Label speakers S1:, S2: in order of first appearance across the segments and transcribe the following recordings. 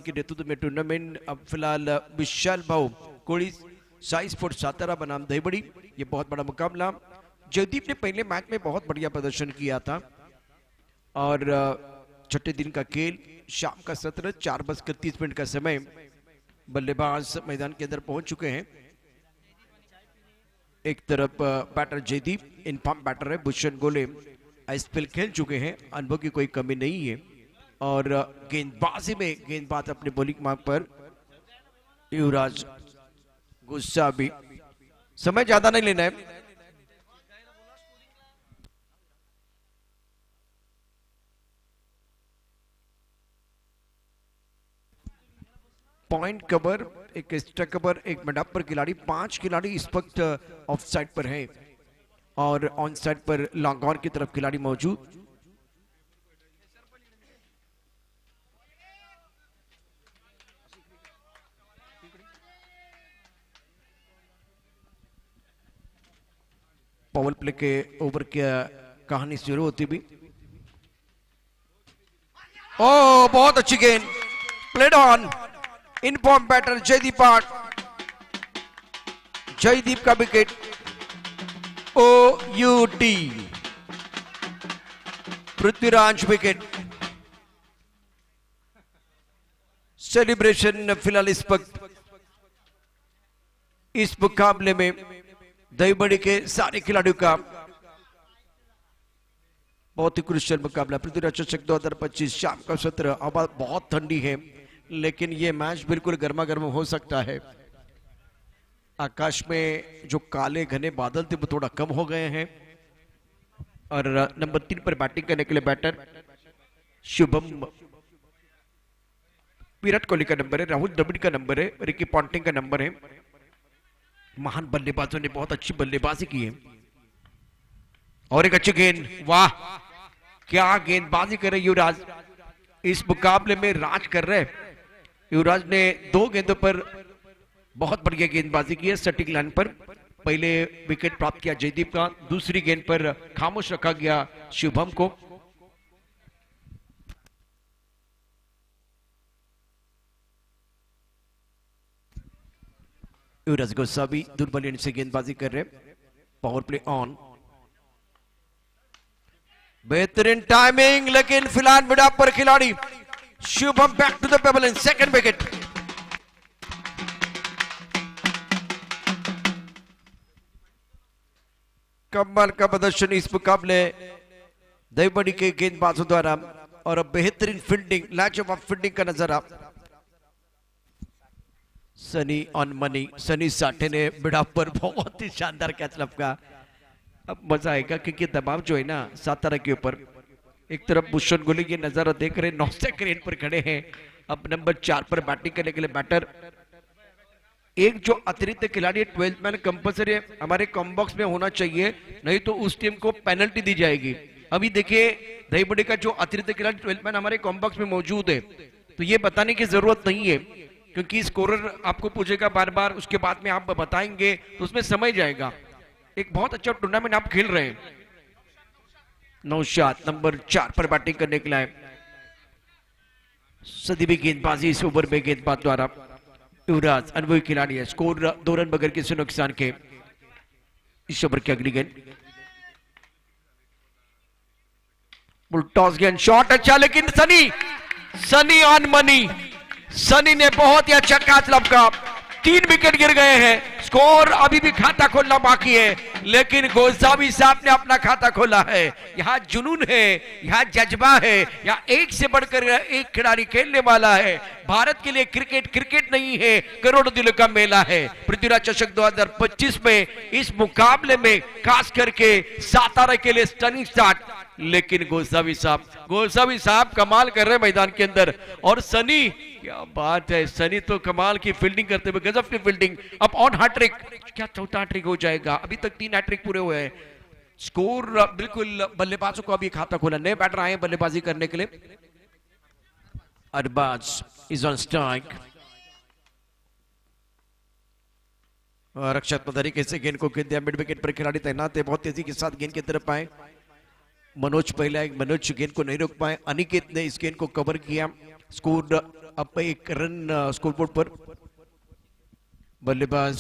S1: के नेतृत्व में टूर्नामेंट अब फिलहाल विशाल भाऊ कोड़ी साई स्पोर्ट्स सातारा बनाम दहीबड़ी, ये बहुत बड़ा मुकाबला। जयदीप ने पहले मैच में बहुत बढ़िया प्रदर्शन किया था और छठे दिन का खेल, शाम का सत्र, 4:30 का समय। बल्लेबाज मैदान के अंदर पहुंच चुके हैं। एक तरफ बैटर जयदीप, इनफॉर्म बैटर है। भूषण गोले आईएसपीएल खेल चुके हैं, अनुभव की कोई कमी नहीं है। और गेंदबाजी में गेंदबाज अपने बॉलिंग मार्ग पर युवराज गुस्सा भी। समय ज्यादा नहीं लेना है। पॉइंट कवर, एक एक्स्ट्रा कवर, एक मिडअप पर खिलाड़ी, 5 खिलाड़ी इस वक्त ऑफ साइड पर हैं और ऑन साइड पर लॉन्ग ऑन की तरफ खिलाड़ी मौजूद। पावर प्ले के ओवर की कहानी शुरू होती भी। ओ बहुत अच्छी गेंद, played on, in form batter Jaydeep. Jaydeep का wicket, OUT, Prithviraj wicket. Celebration फिलहाल इस वक्त इस मुकाबले में दहीबड़ी के सारे खिलाड़ियों का बहुत ही क्रुशियल मुकाबला। पृथ्वीराज चषक 2025 शाम का सत्र। अब बहुत ठंडी है लेकिन यह मैच बिल्कुल गर्मा गर्म हो सकता है। आकाश में जो काले घने बादल थे वो थोड़ा कम हो गए हैं और नंबर 3 पर बैटिंग करने के लिए बैटर शुभम, विराट कोहली का नंबर है, राहुल द्रविड़ का नंबर है, रिकी पॉन्टिंग का नंबर है। महान बल्लेबाजों ने बहुत अच्छी बल्लेबाजी की है और एक अच्छी गेंद। वाह क्या गेंदबाजी कर रहे युवराज, इस मुकाबले में राज कर रहे। युवराज ने 2 गेंदों पर बहुत बढ़िया गेंदबाजी की है। सटिंग लाइन पर पहले विकेट प्राप्त किया जयदीप का, दूसरी गेंद पर खामोश रखा गया शुभम को। युवराज गोस्वामी दुर्बल से गेंदबाजी कर रहे। पावर प्ले ऑन, बेहतरीन टाइमिंग, लेकिन फिलहाल मिडअप पर खिलाड़ी Shubham back to the pavilion in second wicket. कमाल का प्रदर्शन इस मुकाबले दहीबड़ी के गेंदबाजों द्वारा और अब बेहतरीन फील्डिंग, लाजवाब फील्डिंग का नजारा। सनी ऑन मनी, सनी साठे ने मिडअप पर बहुत ही शानदार कैच लपका। अब मजा आएगा क्योंकि दबाव जो है ना सातारा के ऊपर। एक तरफ भूषण गोले ये नजारा देख रहे, 9 सेकंड पर खड़े हैं। अब नंबर 4 पर बैटिंग करने के लिए बैटर, एक जो अतिरिक्त खिलाड़ी 12th मैन कंपल्सरी हमारे कॉम्बॉक्स में होना चाहिए, नहीं तो उस टीम को पेनल्टी दी जाएगी। अभी देखिए दहीबड़ी का जो अतिरिक्त खिलाड़ी 12th मैन हमारे कॉम्बॉक्स में मौजूद है, तो ये बताने की जरूरत नहीं है क्योंकि स्कोरर आपको पूछेगा बार बार, उसके बाद में आप बताएंगे तो उसमें समय जाएगा। एक बहुत अच्छा टूर्नामेंट आप खेल रहे हैं। नौशाद नंबर 4 पर बैटिंग करने के लिए। सदी गेंदबाजी इस ओवर में गेंदबाज द्वारा। युवराज अनुभवी खिलाड़ी है, स्कोर 2 रन बगैर किसी नुकसान के। इस ओवर की अगली गेंद, टॉस गेंद, शॉट अच्छा, लेकिन सनी ऑन मनी, सनी ने बहुत ही अच्छा कैच लपका। 3 विकेट गिर गए हैं। स्कोर अभी भी खाता खोलना बाकी है, लेकिन गोस्वामी साहब ने अपना खाता खोला है। यहाँ जुनून है, यहाँ जज्बा है, यहाँ एक से बढ़कर एक खिलाड़ी खेलने वाला है। भारत के लिए क्रिकेट नहीं है, करोड़ों दिलों का मेला है। पृथ्वीराज चषक 2025 में इस मुकाबले में खास करके सातारा के लिए स्टनिंग स्टार्ट, लेकिन गोस्वामी साहब कमाल कर रहे हैं मैदान के अंदर। और सनी, क्या बात है, सनी तो कमाल की फील्डिंग करते हुए, गजब की फील्डिंग। अब ऑन हैट्रिक, क्या चौथा हैट्रिक हो जाएगा? अभी तक 3 हैट्रिक पूरे हुए हैं। स्कोर बिल्कुल बल्लेबाजों को अभी खाता खोला। नए बैटर आए बल्लेबाजी करने के लिए। Arbaaz is on strike. रक्षात्मक तरीके से गेंद को खेल दिया। मिड विकेट पर खिलाड़ी तैनात है, बहुत तेजी के साथ गेंद की तरफ आए। मनोज पहले, मनोज गेंद को नहीं रोक पाए। अनिकेत ने इस गेंद को कवर किया। स्कोर अब 1 रन स्कोरबोर्ड पर। बल्लेबाज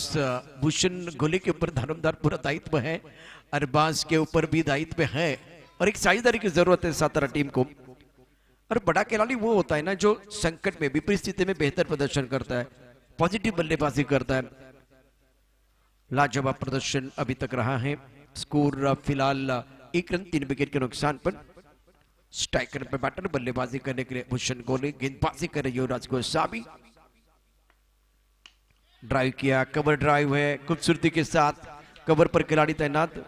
S1: भूषण गोले के ऊपर धर्मदार पूरा दायित्व है, अरबाज के ऊपर भी दायित्व है और एक साझेदारी की जरूरत है सातारा टीम को। और बड़ा खिलाड़ी वो होता है ना जो संकट में भी परिस्थिति में बेहतर प्रदर्शन करता है, पॉजिटिव बल्लेबाजी करता है। लाजवाब प्रदर्शन अभी तक रहा है। स्कोर फिलहाल 1 रन 3 विकेट के नुकसान पर। स्ट्राइकर पे बैटर बल्लेबाजी करने के लिए भूषण गोले, गेंदबाजी करे युवराज गोस्वामी। ड्राइव किया, कवर ड्राइव है खूबसूरती के साथ, कवर पर खिलाड़ी तैनात।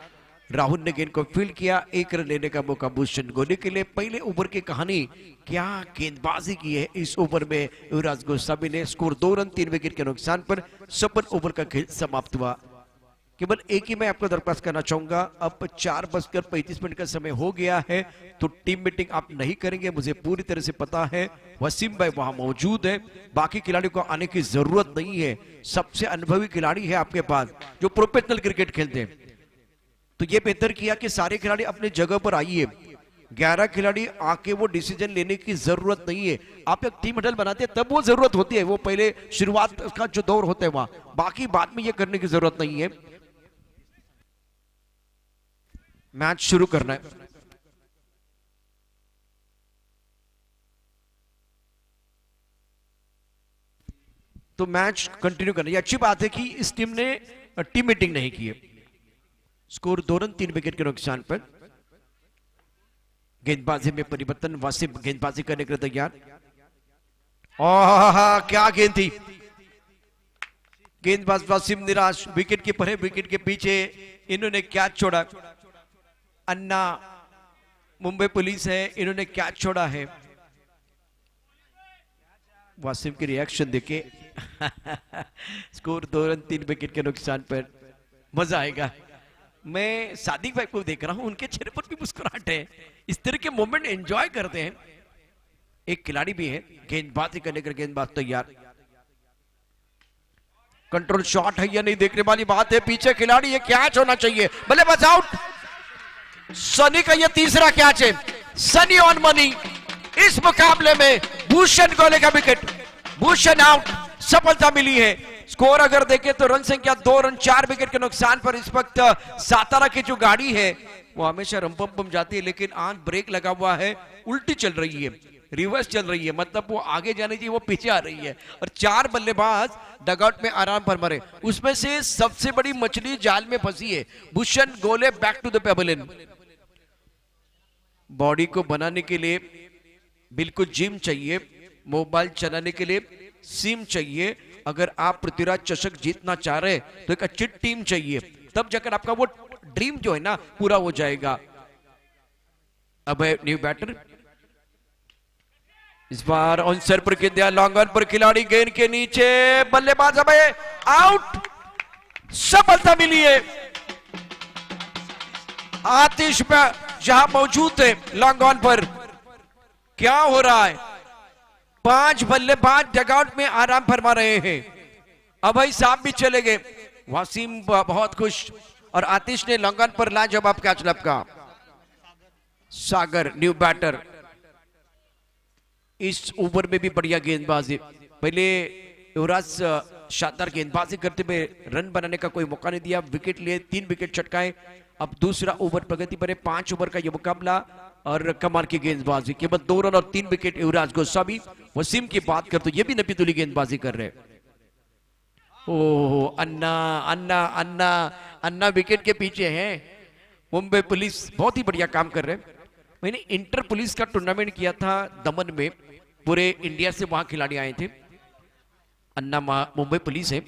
S1: राहुल ने गेंद को फील्ड किया, 1 रन लेने का मौका भूषण गोले के लिए। पहले ओवर की कहानी, क्या गेंदबाजी की है इस ओवर में युवराज गोस्वामी ने। स्कोर 2 रन 3 विकेट के नुकसान पर 56 ओवर का खेल समाप्त हुआ। केवल एक ही मैं आपको दरख्वास्त करना चाहूंगा, अब 4:35 का समय हो गया है, तो टीम मीटिंग आप नहीं करेंगे, मुझे पूरी तरह से पता है। वसीम भाई वहां मौजूद है, बाकी खिलाड़ियों को आने की जरूरत नहीं है। सबसे अनुभवी खिलाड़ी है आपके पास जो प्रोफेशनल क्रिकेट खेलते हैं, तो ये बेहतर किया कि सारे खिलाड़ी अपने जगह पर आइए। 11 खिलाड़ी आके वो डिसीजन लेने की जरूरत नहीं है। आप एक टीम हडल बनाते हैं तब वो जरूरत होती है, वो पहले शुरुआत का जो दौर होता है वहां, बाकी बाद में ये करने की जरूरत नहीं है। मैच शुरू करना है। तो मैच कंटिन्यू करना है। अच्छी बात है कि इस टीम ने टीम मीटिंग नहीं की है। स्कोर 2 रन 3 विकेट के नुकसान पर। गेंदबाजी में परिवर्तन, वासिम गेंदबाजी करने के लिए तैयार। क्या गेंद थी, गेंदबाज वासिम निराश, विकेट कीपर है, विकेट के पीछे इन्होंने कैच छोड़ा। अन्ना मुंबई पुलिस है, इन्होंने कैच छोड़ा है। वासिम की रिएक्शन देखे। स्कोर 2 रन 3 विकेट के नुकसान पर। मजा आएगा। मैं सादिक भाई को देख रहा हूं, उनके चेहरे पर भी मुस्कुराहट है, इस तरह के मोमेंट एंजॉय करते हैं। एक खिलाड़ी भी है, गेंदबाजी करने के लिए गेंदबाज तैयार। कंट्रोल शॉट है या नहीं देखने वाली बात है। पीछे खिलाड़ी है, कैच होना चाहिए, बल्लेबाज आउट। सनी का यह तीसरा कैच है। Sunny on money. इस मुकाबले में भूषण गोले का विकेट, भूषण आउट, सफलता मिली है। स्कोर अगर देखें तो रन संख्या 2 रन 4 विकेट के नुकसान पर। इस वक्त सातारा की जो गाड़ी है वो हमेशा रंपम पम जाती है, लेकिन आज ब्रेक लगा हुआ है, उल्टी चल रही है, रिवर्स चल रही है, मतलब वो आगे जाने चाहिए वो पीछे आ रही है। और 4 बल्लेबाज डगआउट में आराम पर मरे। उसमें से सबसे बड़ी मछली जाल में फंसी है। Bhushan Gole back to the pavilion. Body को बनाने के लिए बिल्कुल जिम चाहिए, मोबाइल चलाने के लिए सिम चाहिए। अगर आप पृथ्वीराज चषक जीतना चाह रहे हैं तो एक अच्छी टीम चाहिए, तब जाकर आपका वो ड्रीम जो है ना पूरा हो जाएगा। अब है न्यू बैटर, इस बार ऑन सर पर गेंद दिया, लॉन्ग ऑन पर खिलाड़ी, गेंद के नीचे, बल्लेबाज अब आउट, सफलता मिली है। आतिश जहां मौजूद है लॉन्ग ऑन पर। क्या हो रहा है, 5 बल्लेबाज डगआउट में आराम फरमा रहे हैं। अभय साहब भी चले गए, वासिम बहुत खुश, और आतिश ने लॉन्ग ऑन पर लाजवाब कैच लपका। सागर न्यू बैटर, इस ओवर में भी बढ़िया गेंदबाजी। पहले युवराज शानदार गेंदबाजी करते हुए रन बनाने का कोई मौका नहीं दिया, विकेट लिए, 3 विकेट चटकाए। अब दूसरा ओवर प्रगति पर है, 5 ओवर का यह मुकाबला और कमाल की गेंदबाजी, केवल 2 रन और 3 विकेट युवराज गोस्वामी। वसीम की बात कर तो ये भी नपीतुली गेंदबाजी कर रहे। ओह अन्ना अन्ना अन्ना अन्ना विकेट के पीछे हैं। मुंबई पुलिस बहुत ही बढ़िया काम कर रहे हैं। मैंने इंटर पुलिस का टूर्नामेंट किया था दमन में, पूरे इंडिया से वहां खिलाड़ी आए थे। अन्ना मुंबई पुलिस है।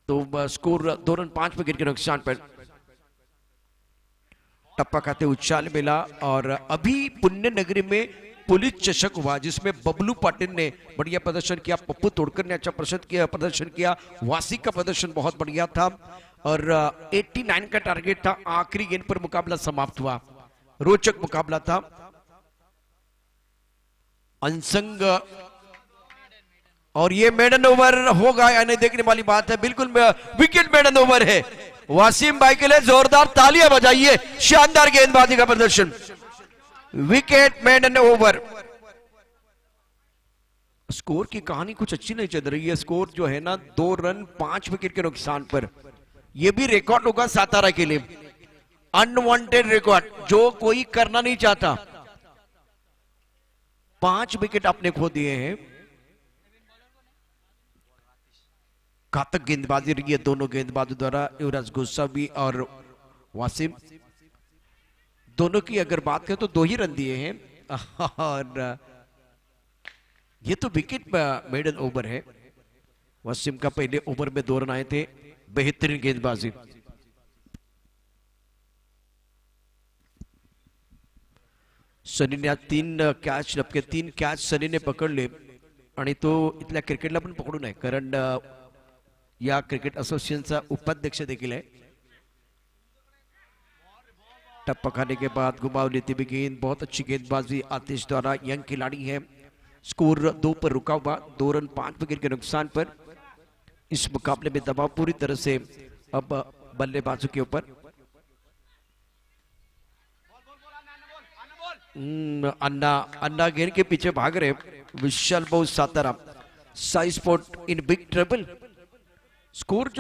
S1: तो स्कोर 2 रन 5 विकेट के नुकसान पर। टप्पा खाते उछाल मिला। और अभी पुण्य नगरी में पुलिस चषक हुआ जिसमें बबलू पाटिल ने बढ़िया प्रदर्शन किया, पप्पू तोड़कर ने अच्छा प्रदर्शन किया, वासी का प्रदर्शन बहुत बढ़िया था और 89 का टारगेट था। आखिरी गेंद पर मुकाबला समाप्त हुआ, रोचक मुकाबला था। अनसंग और ये मेडन ओवर होगा या नहीं देखने वाली बात है। बिल्कुल विकेट मेडन ओवर है। वासिम भाई के लिए जोरदार तालियां बजाइए, शानदार गेंदबाजी का प्रदर्शन। Wicket maiden over. स्कोर की कहानी कुछ अच्छी नहीं चल रही है। स्कोर जो है ना 2 रन 5 विकेट के नुकसान पर। यह भी रिकॉर्ड होगा सातारा के लिए, अनवांटेड रिकॉर्ड जो कोई करना नहीं चाहता। 5 विकेट आपने खो दिए हैं। घातक गेंदबाजी रही है दोनों गेंदबाजों द्वारा, युवराज गोस्वामी और वासिम। दोनों की अगर बात करें तो 2 ही रन दिए हैं और ये तो विकेट मेडन ओवर है। वासिम का पहले ओवर में 2 रन आए थे। बेहतरीन गेंदबाजी। सनी ने आज 3 कॅच लपके 3 कॅच सनी ने पकडले आणि तो इथल्या क्रिकेटला पण पकडू नये, कारण या क्रिकेट असोसिएशनचा उपाध्यक्ष देखील है। टप्पा खाने के बाद घुमाव लेती हुई गेंद, बहुत अच्छी गेंदबाजी आतिश द्वारा, यंग खिलाड़ी है। स्कोर 2 पर रुका हुआ, 2 रन 5 विकेट के नुकसान पर। इस मुकाबले में दबाव पूरी तरह से अब बल्लेबाजों के ऊपर। अन्ना गेंद के पीछे भाग रहे। विशाल बहु Satara Sai sport in big trouble. Score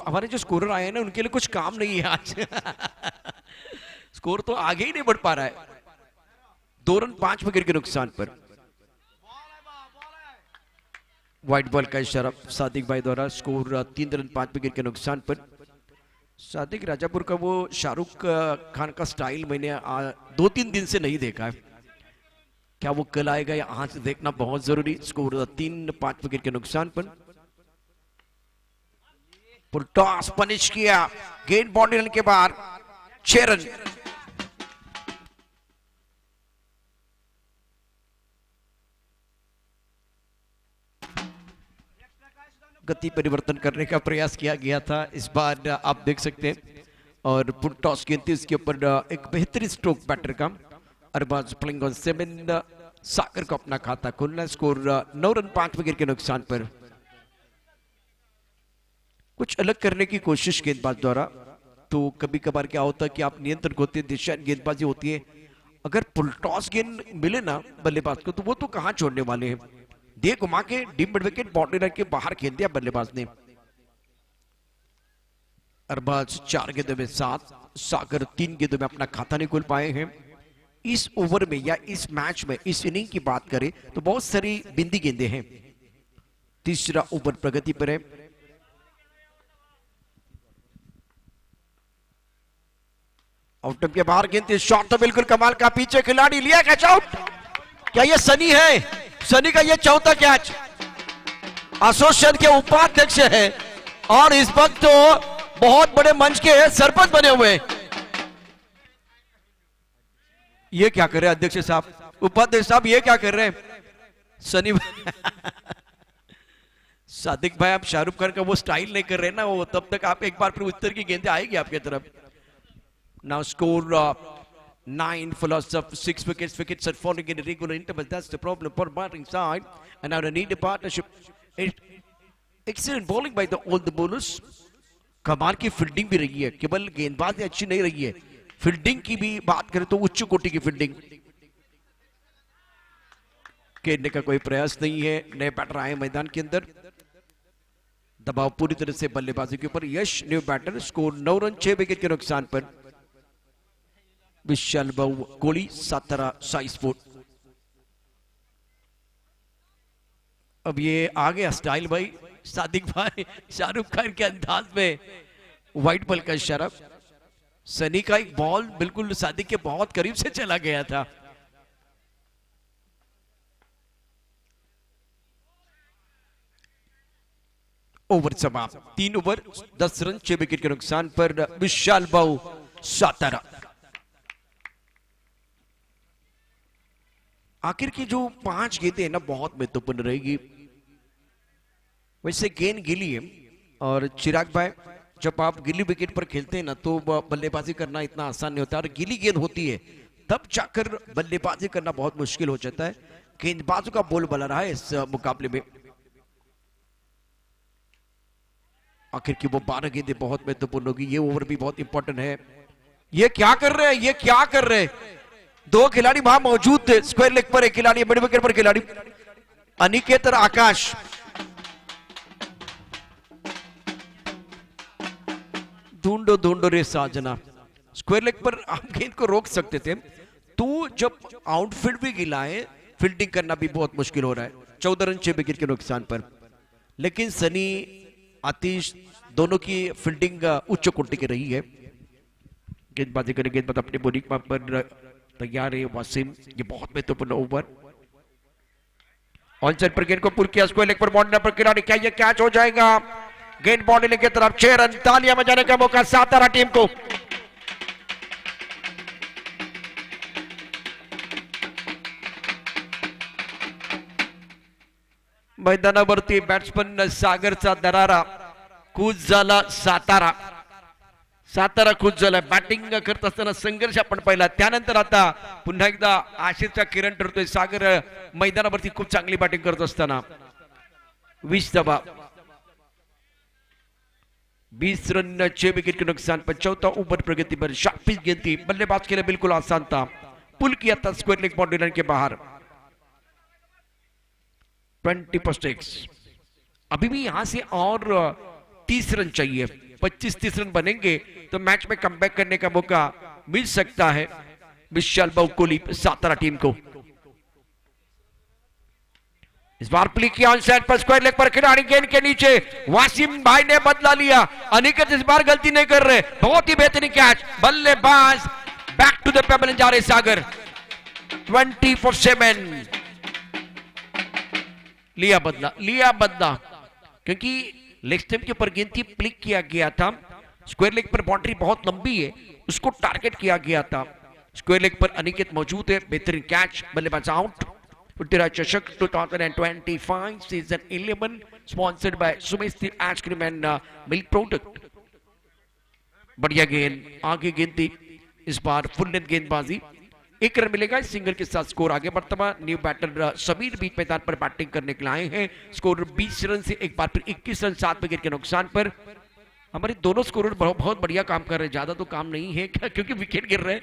S1: हमारे जो स्कोरर आए हैं ना, उनके लिए कुछ काम नहीं है आज स्कोर तो आगे ही नहीं बढ़ पा रहा है। 2 रन 5 विकेट के नुकसान पर। व्हाइट बॉल का इशारा सादिक भाई द्वारा। स्कोर 3 रन 5 विकेट के नुकसान पर। सादिक राजापुर का वो शाहरुख खान का स्टाइल मैंने 2-3 दिन से नहीं देखा है। क्या वो कल आएगा या आज देखना बहुत जरूरी। स्कोर 3-5 विकेट के नुकसान पर। टॉस पनिश किया, गेंद बाउंड्री लाइन के बाहर, 6 रन। गति परिवर्तन करने का प्रयास किया गया था इस बार, आप देख सकते हैं। और पुट टॉस गेंद थी, इसके ऊपर एक बेहतरीन स्ट्रोक बैटर का। अरबाज प्लेइंग ऑन 7, सागर को अपना खाता खोलना। स्कोर 9 रन 5 विकेट के नुकसान पर। कुछ अलग करने की कोशिश गेंदबाज द्वारा। तो कभी कभार क्या होता है कि आप नियंत्रण होते हैं, दिशा गेंदबाजी होती है। अगर फुल टॉस गेंद मिले ना बल्लेबाज को, तो वो तो कहां छोड़ने वाले हैं। दे घुमा के deep mid wicket boundary line के बाहर खेल दिया बल्लेबाज ने। अरबाज 4 गेंदों में 7, सागर 3 गेंदों में अपना खाता नहीं खोल पाए हैं। इस ओवर में या इस मैच में, इस इनिंग की बात करें तो बहुत सारी बिंदी गेंदें हैं। तीसरा ओवर प्रगति पर है। आउटम के बाहर गेंद, शॉट तो बिल्कुल कमाल का, पीछे खिलाड़ी लिया कैच आउट। क्या ये सनी है? सनी का ये 4था कैच। एसोसिएशन के उपाध्यक्ष है और इस वक्त तो बहुत बड़े मंच के सरपंच बने हुए। ये क्या कर रहे हैं अध्यक्ष साहब, उपाध्यक्ष साहब, ये क्या कर रहे हैं? सनी सादिक भाई, आप शाहरुख खान का वो स्टाइल नहीं कर रहे ना, वो तब तक आप एक बार फिर उत्तर की गेंदें आएगी आपकी तरफ। Now score 9 for loss of 6 wickets. Wickets are falling in irregular intervals. That's the problem for batting side. And now they need a partnership. Excellent bowling by all the bowlers. कमाल की फील्डिंग भी रही है, केवल गेंदबाजी अच्छी नहीं रही है, फील्डिंग की भी बात करें तो उच्च कोटि की फील्डिंग। खेलने का कोई प्रयास नहीं है। नए बैटर आए मैदान के अंदर। दबाव पूरी तरह से बल्लेबाजी के ऊपर। Yash new batter. Score 9 run 6 wicket के नुकसान पर। विशाल बहु कोहली, सातारा साई स्पोर्ट। अब ये आ गया स्टाइल भाई, सादिक भाई शाहरुख खान के अंदाज में। व्हाइट बॉल का इशारा। सनी का एक बॉल बिल्कुल सादिक के बहुत करीब से चला गया था। ओवर समाप्त। 3 ओवर 10 रन 6 विकेट के नुकसान पर। विशाल बहु, सातारा। आखिर की जो 5 गेंदें ना बहुत महत्वपूर्ण रहेगी। वैसे गेंद गिली है और चिराग भाई, जब आप गिली विकेट पर खेलते हैं ना तो बल्लेबाजी करना इतना आसान नहीं होता। और गिली गेंद होती है तब जाकर बल्लेबाजी करना बहुत मुश्किल हो जाता है। गेंदबाजों का बोल बना रहा है इस मुकाबले में। आखिर की वो 12 गेंदें बहुत महत्वपूर्ण होगी। ये ओवर भी बहुत इंपॉर्टेंट है। ये क्या कर रहे हैं, ये क्या कर रहे हैं? 2 खिलाड़ी वहां मौजूद थे। स्क्वायर लेग पर एक खिलाड़ी, मिड विकेट पर खिलाड़ी। अनिकेत और आकाश ढूंढो ढूंढो रे साजना। स्क्वायर लेग पर आप गेंद को रोक सकते थे, तो जब आउटफील्ड भी गिलाए फील्डिंग करना भी बहुत मुश्किल हो रहा है। 14 रन 6 विकेट के नुकसान पर, लेकिन सनी आतिश दोनों की फील्डिंग उच्च कोटि की रही है। गेंदबाजी करें, गेंदबाज अपनी बोलिंग पर तैयार है। वासिम, ये बहुत महत्वपूर्ण ओवर। ऑन साइड पर गेंद को पुल किया, स्क्वायर लेग पर बाउंड्री पर खिलाड़ी, क्या ये कैच हो जाएगा? गेंद बाउंड्री लेग की तरफ, 6 रन, तालियां बजाने का मौका सातारा टीम को। मैदानावरती बॅट्समन सागरचा दरारा, खुश झाला सातारा। सातारा खुश झाला। बॅटिंग करत असताना संघर्ष आपण पाहिला, त्यानंतर आता पुन्हा एकदा आशेचा किरण ठरतोय। सागर मैदानावरती खूप चांगली बॅटिंग करत असताना 20 धावा, 20 रन 6 विकेट के नुकसान पर। चौथा ओवर प्रगति पर, शार्पिश गेंद थी, बल्लेबाज के लिए बिल्कुल आसान था। पुल किया था स्क्वायर लेग बाउंड्री लाइन के बाहर। 20 पर स्ट्राइक्स। अभी भी यहां से और 30 रन चाहिए। 25-30 रन बनेंगे तो मैच में कमबैक करने का मौका मिल सकता है विशाल बहुकोली सातारा टीम को। इस बार प्ले किया ऑन साइड पर, स्क्वायर लेग पर खिलाड़ी, गेंद के नीचे वासिम भाई ने बदला लिया। अनिकेत इस बार गलती नहीं कर रहे, बहुत ही बेहतरीन कैच। बल्लेबाज बैक टू द पेबल जा रहे सागर। 24/7 लिया बदला, क्योंकि लेग स्टंप के ऊपर गेंद थी, प्लिक किया गया था। स्क्वायर लेग पर बाउंड्री बहुत लंबी है, उसको टारगेट किया गया था। स्क्वायर लेग पर अनिकेत मौजूद है, बेहतरीन कैच, बल्लेबाज out. Prithviraj Chashak 2025 season 11 sponsored by Sumesti ice cream and milk product. बढ़िया गेंद, आगे गेंद थी, इस बार फुल लेंथ गेंदबाजी। 1 रन मिलेगा, इस सिंगल के साथ स्कोर आगे बढ़ता हुआ। न्यू बैटर समीर बीच मैदान पर बैटिंग करने के लिए आए हैं। स्कोर 20 रन से एक बार फिर 21 रन 7 विकेट के नुकसान पर। हमारे दोनों स्कोरर बहुत बढ़िया काम कर रहे हैं, ज्यादा तो काम नहीं है क्योंकि विकेट गिर रहे हैं।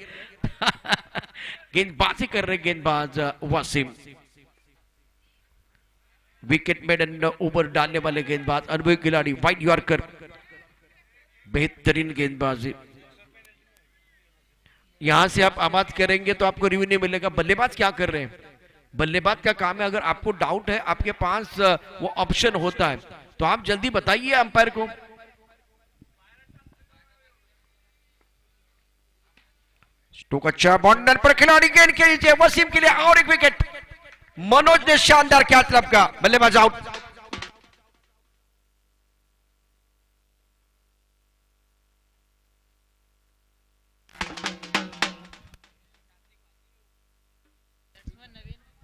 S1: गेंदबाजी कर रहे गेंदबाज वासिम। विकेट मेडन ओवर डालने वाले गेंदबाज अनुभवी खिलाड़ी वाइड यॉर्कर, बेहतरीन गेंदबाजी। यहां से आप आबाद करेंगे तो आपको रिव्यू नहीं मिलेगा। बल्लेबाज क्या कर रहे हैं? बल्लेबाज का काम है, अगर आपको डाउट है, आपके पास वो ऑप्शन होता है, तो आप जल्दी बताइए अंपायर को। स्टोक अच्छा, बाउंड्री पर खिलाड़ी, गेंद के नीचे वसीम के लिए और एक विकेट। मनोज ने शानदार कैच लपका, बल्लेबाज आउट।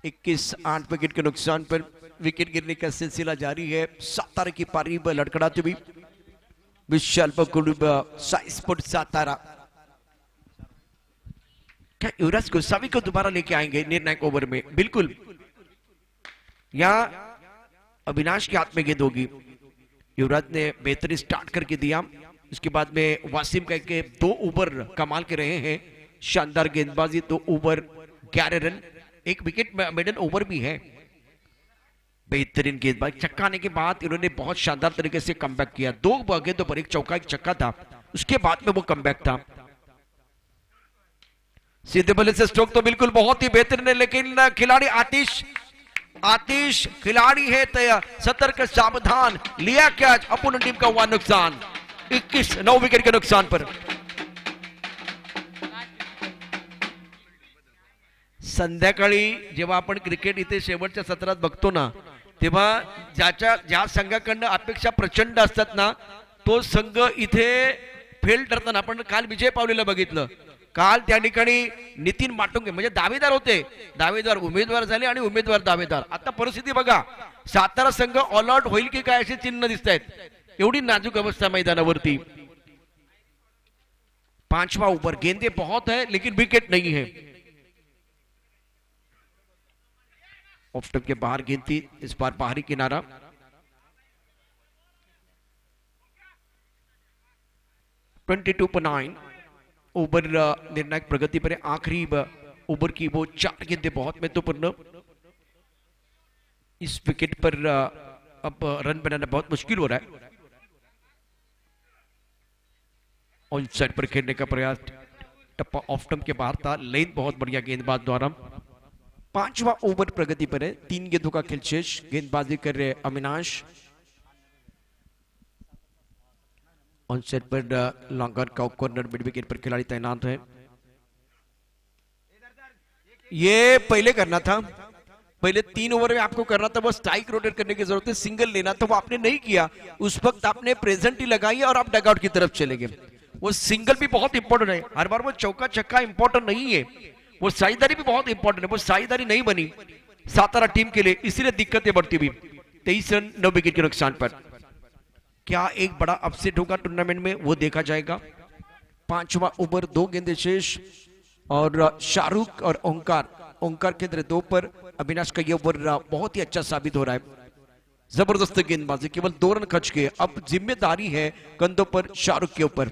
S1: इक्कीस 8 विकेट के नुकसान पर विकेट गिरने का सिलसिला जारी है। सातारा की पारी लड़खड़ाती हुई विशाल स्पोर्ट सातारा। क्या युवराज गोस्वामी को दोबारा लेके आएंगे निर्णायक ओवर में? बिल्कुल, या अविनाश के हाथ में गेंद होगी। युवराज ने बेहतरीन स्टार्ट करके दिया, उसके बाद में वासिम का 2 ओवर कमाल के रहे हैं। शानदार गेंदबाजी, 2 over 11 run, 1 wicket maiden over भी है। बेहतरीन गेंदबाजी, छक्का आने के बाद इन्होंने बहुत शानदार तरीके से कमबैक किया। 2 गेंदों पर 1 चौका 1 छक्का था, उसके बाद में वो कमबैक था। सीधे बल्ले से स्ट्रोक तो बिल्कुल बहुत ही बेहतरीन है, लेकिन खिलाड़ी आतिश खिलाड़ी है तैयार, सतर्क सावधान, लिया कैच, अपोनेंट टीम का हुआ नुकसान। 21 9 विकेट के नुकसान पर। संध्याकाळी जेव्हा आपण क्रिकेट इथे शेवटच्या सत्रात बघतो ना, तेव्हा ज्या संघाकडनं अपेक्षा प्रचंड असतात ना, तो संघ इथे फेल ठरताना आपण काल विजय पावलेला बघितलं। काल त्या ठिकाणी नितीन माटुंगे म्हणजे दावेदार होते, दावेदार उमेदवार झाले आणि उमेदवार दावेदार। आता परिस्थिती बघा, सातारा संघ ऑल आउट होईल की काय असे चिन्ह दिसत आहेत। एवढी नाजूक अवस्था मैदानावरती। 5वां ओवर, गेंदे बहुत है लेकिन विकेट नहीं है। ऑफ स्टंप के बाहर गेंद थी, इस बार बाहरी किनारा। ओवर निर्णायक प्रगति पर आखिरी ओवर की वो 4 गेंदें बहुत महत्वपूर्ण। इस विकेट पर अब रन बनाना बहुत मुश्किल हो रहा है। ऑन साइड पर खेलने का प्रयास, टप्पा ऑफ स्टंप के बाहर था, लेन बहुत बढ़िया गेंदबाज द्वारा। पांचवा ओवर प्रगति पर है, 3 गेंदों का खेल शेष। गेंदबाजी कर रहे अविनाश। ऑन साइड पर लॉन्गर का कॉर्नर मिड विकेट पर खिलाड़ी तैनात है। ये पहले करना था, पहले 3 ओवर में आपको करना था, वो स्ट्राइक रोटेट करने की जरूरत है, सिंगल लेना था, वो आपने नहीं किया। उस वक्त आपने प्रेजेंट ही लगाई और आप डगआउट की तरफ चले गए। वो सिंगल भी बहुत इंपॉर्टेंट है, हर बार वो चौका छक्का इंपॉर्टेंट नहीं है, वो साझेदारी भी बहुत इंपॉर्टेंट है। वो साझेदारी नहीं बनी सातारा टीम के लिए, इसीलिए दिक्कतें बढ़ती हुई। 23 रन 9 विकेट के नुकसान पर। क्या एक बड़ा अपसेट होगा टूर्नामेंट में, वो देखा जाएगा। 5वां ओवर, 2 गेंदें शेष और शाहरुख और ओंकार केंद्र 2 पर। अविनाश का ये ओवर बहुत ही अच्छा साबित हो रहा है, जबरदस्त गेंदबाजी, केवल 2 रन खर्च के। अब जिम्मेदारी है कंधों पर शाहरुख के ऊपर,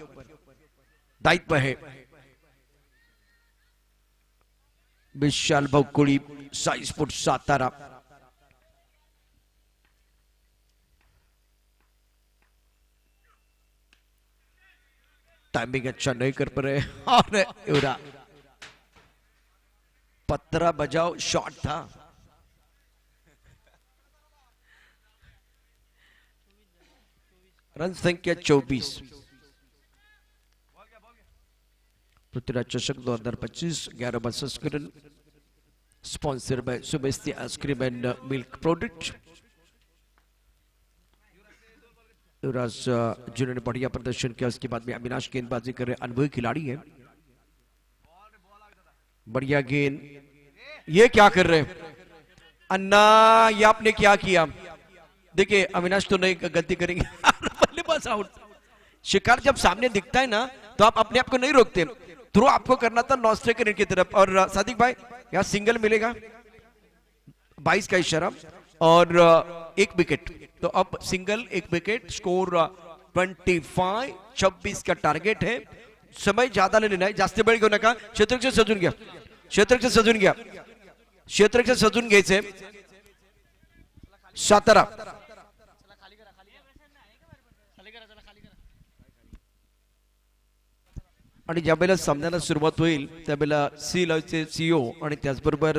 S1: दायित्व है। विशाल भौकुड़ी, साई स्पोर्ट सातारा। टाइमिंग अच्छा नहीं कर पा रहे और पत्रा बजाओ शॉट था। रन संख्या 24। पृथ्वीराज चषक 2025 11वां संस्करण, sponsor by Subesti ice cream and milk product. Yuvraj जिन्होंने बढ़िया प्रदर्शन किया, उसके बाद में अविनाश गेंदबाजी कर रहे, अनुभवी खिलाड़ी है। बढ़िया गेंद, ये क्या कर रहे अन्ना, ये आपने क्या किया? देखिए अविनाश तो नहीं गलती करेंगे। बल्लेबाज आउट। शिकार जब सामने दिखता है ना तो आप अपने आप को नहीं रोकते, थ्रो आपको करना था नॉन स्ट्राइकर की तरफ। और सादिक भाई यहाँ सिंगल मिलेगा, 22 का इशारा और 1 विकेट। तो अब सिंगल 1 विकेट, स्कोर 25, 26 का टारगेट है। समय ज्यादा लेना है, जास्त वेळ घेऊ नका। क्षेत्रक से सजून घ्या, क्षेत्रक से सजून घ्या, क्षेत्रक से सजून घ्यायचे। सातारा आणि ज्यावेळेला सामन्याला सुरुवात होईल त्यावेळेला सी सीईओ आणि त्याचबरोबर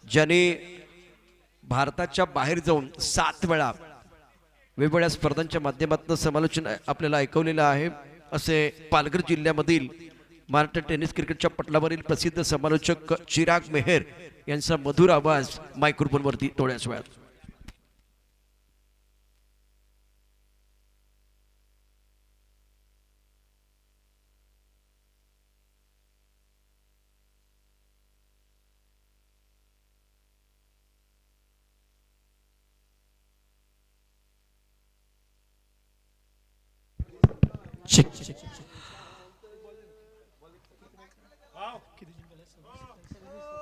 S1: ज्याने भारताच्या बाहेर जाऊन 7 वेळा वेगवेगळ्या स्पर्धांच्या माध्यमातून समालोचन आपल्याला ऐकवलेलं आहे, असे पालघर जिल्ह्यामधील महाराष्ट्र टेनिस क्रिकेटच्या पटलावरील प्रसिद्ध समालोचक चिराग मेहर यांचा मधुर आवाज मायक्रोफोनवरती थोड्याच वेळात।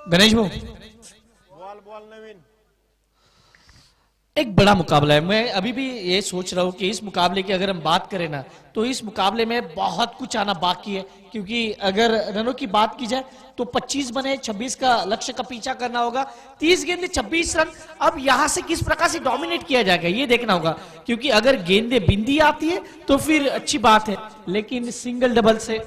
S2: गणेश भाऊ, एक बड़ा मुकाबला है। मैं अभी भी ये सोच रहा हूँ कि इस मुकाबले की अगर हम बात करें ना तो इस मुकाबले में बहुत कुछ आना बाकी है, क्योंकि अगर रनों की बात की जाए तो 25 बने, 26 का लक्ष्य का पीछा करना होगा। 30 गेंदे 26 रन। अब यहां से किस प्रकार से डोमिनेट किया जाएगा ये देखना होगा, क्योंकि अगर गेंदे बिंदी आती है तो फिर अच्छी बात है, लेकिन सिंगल डबल से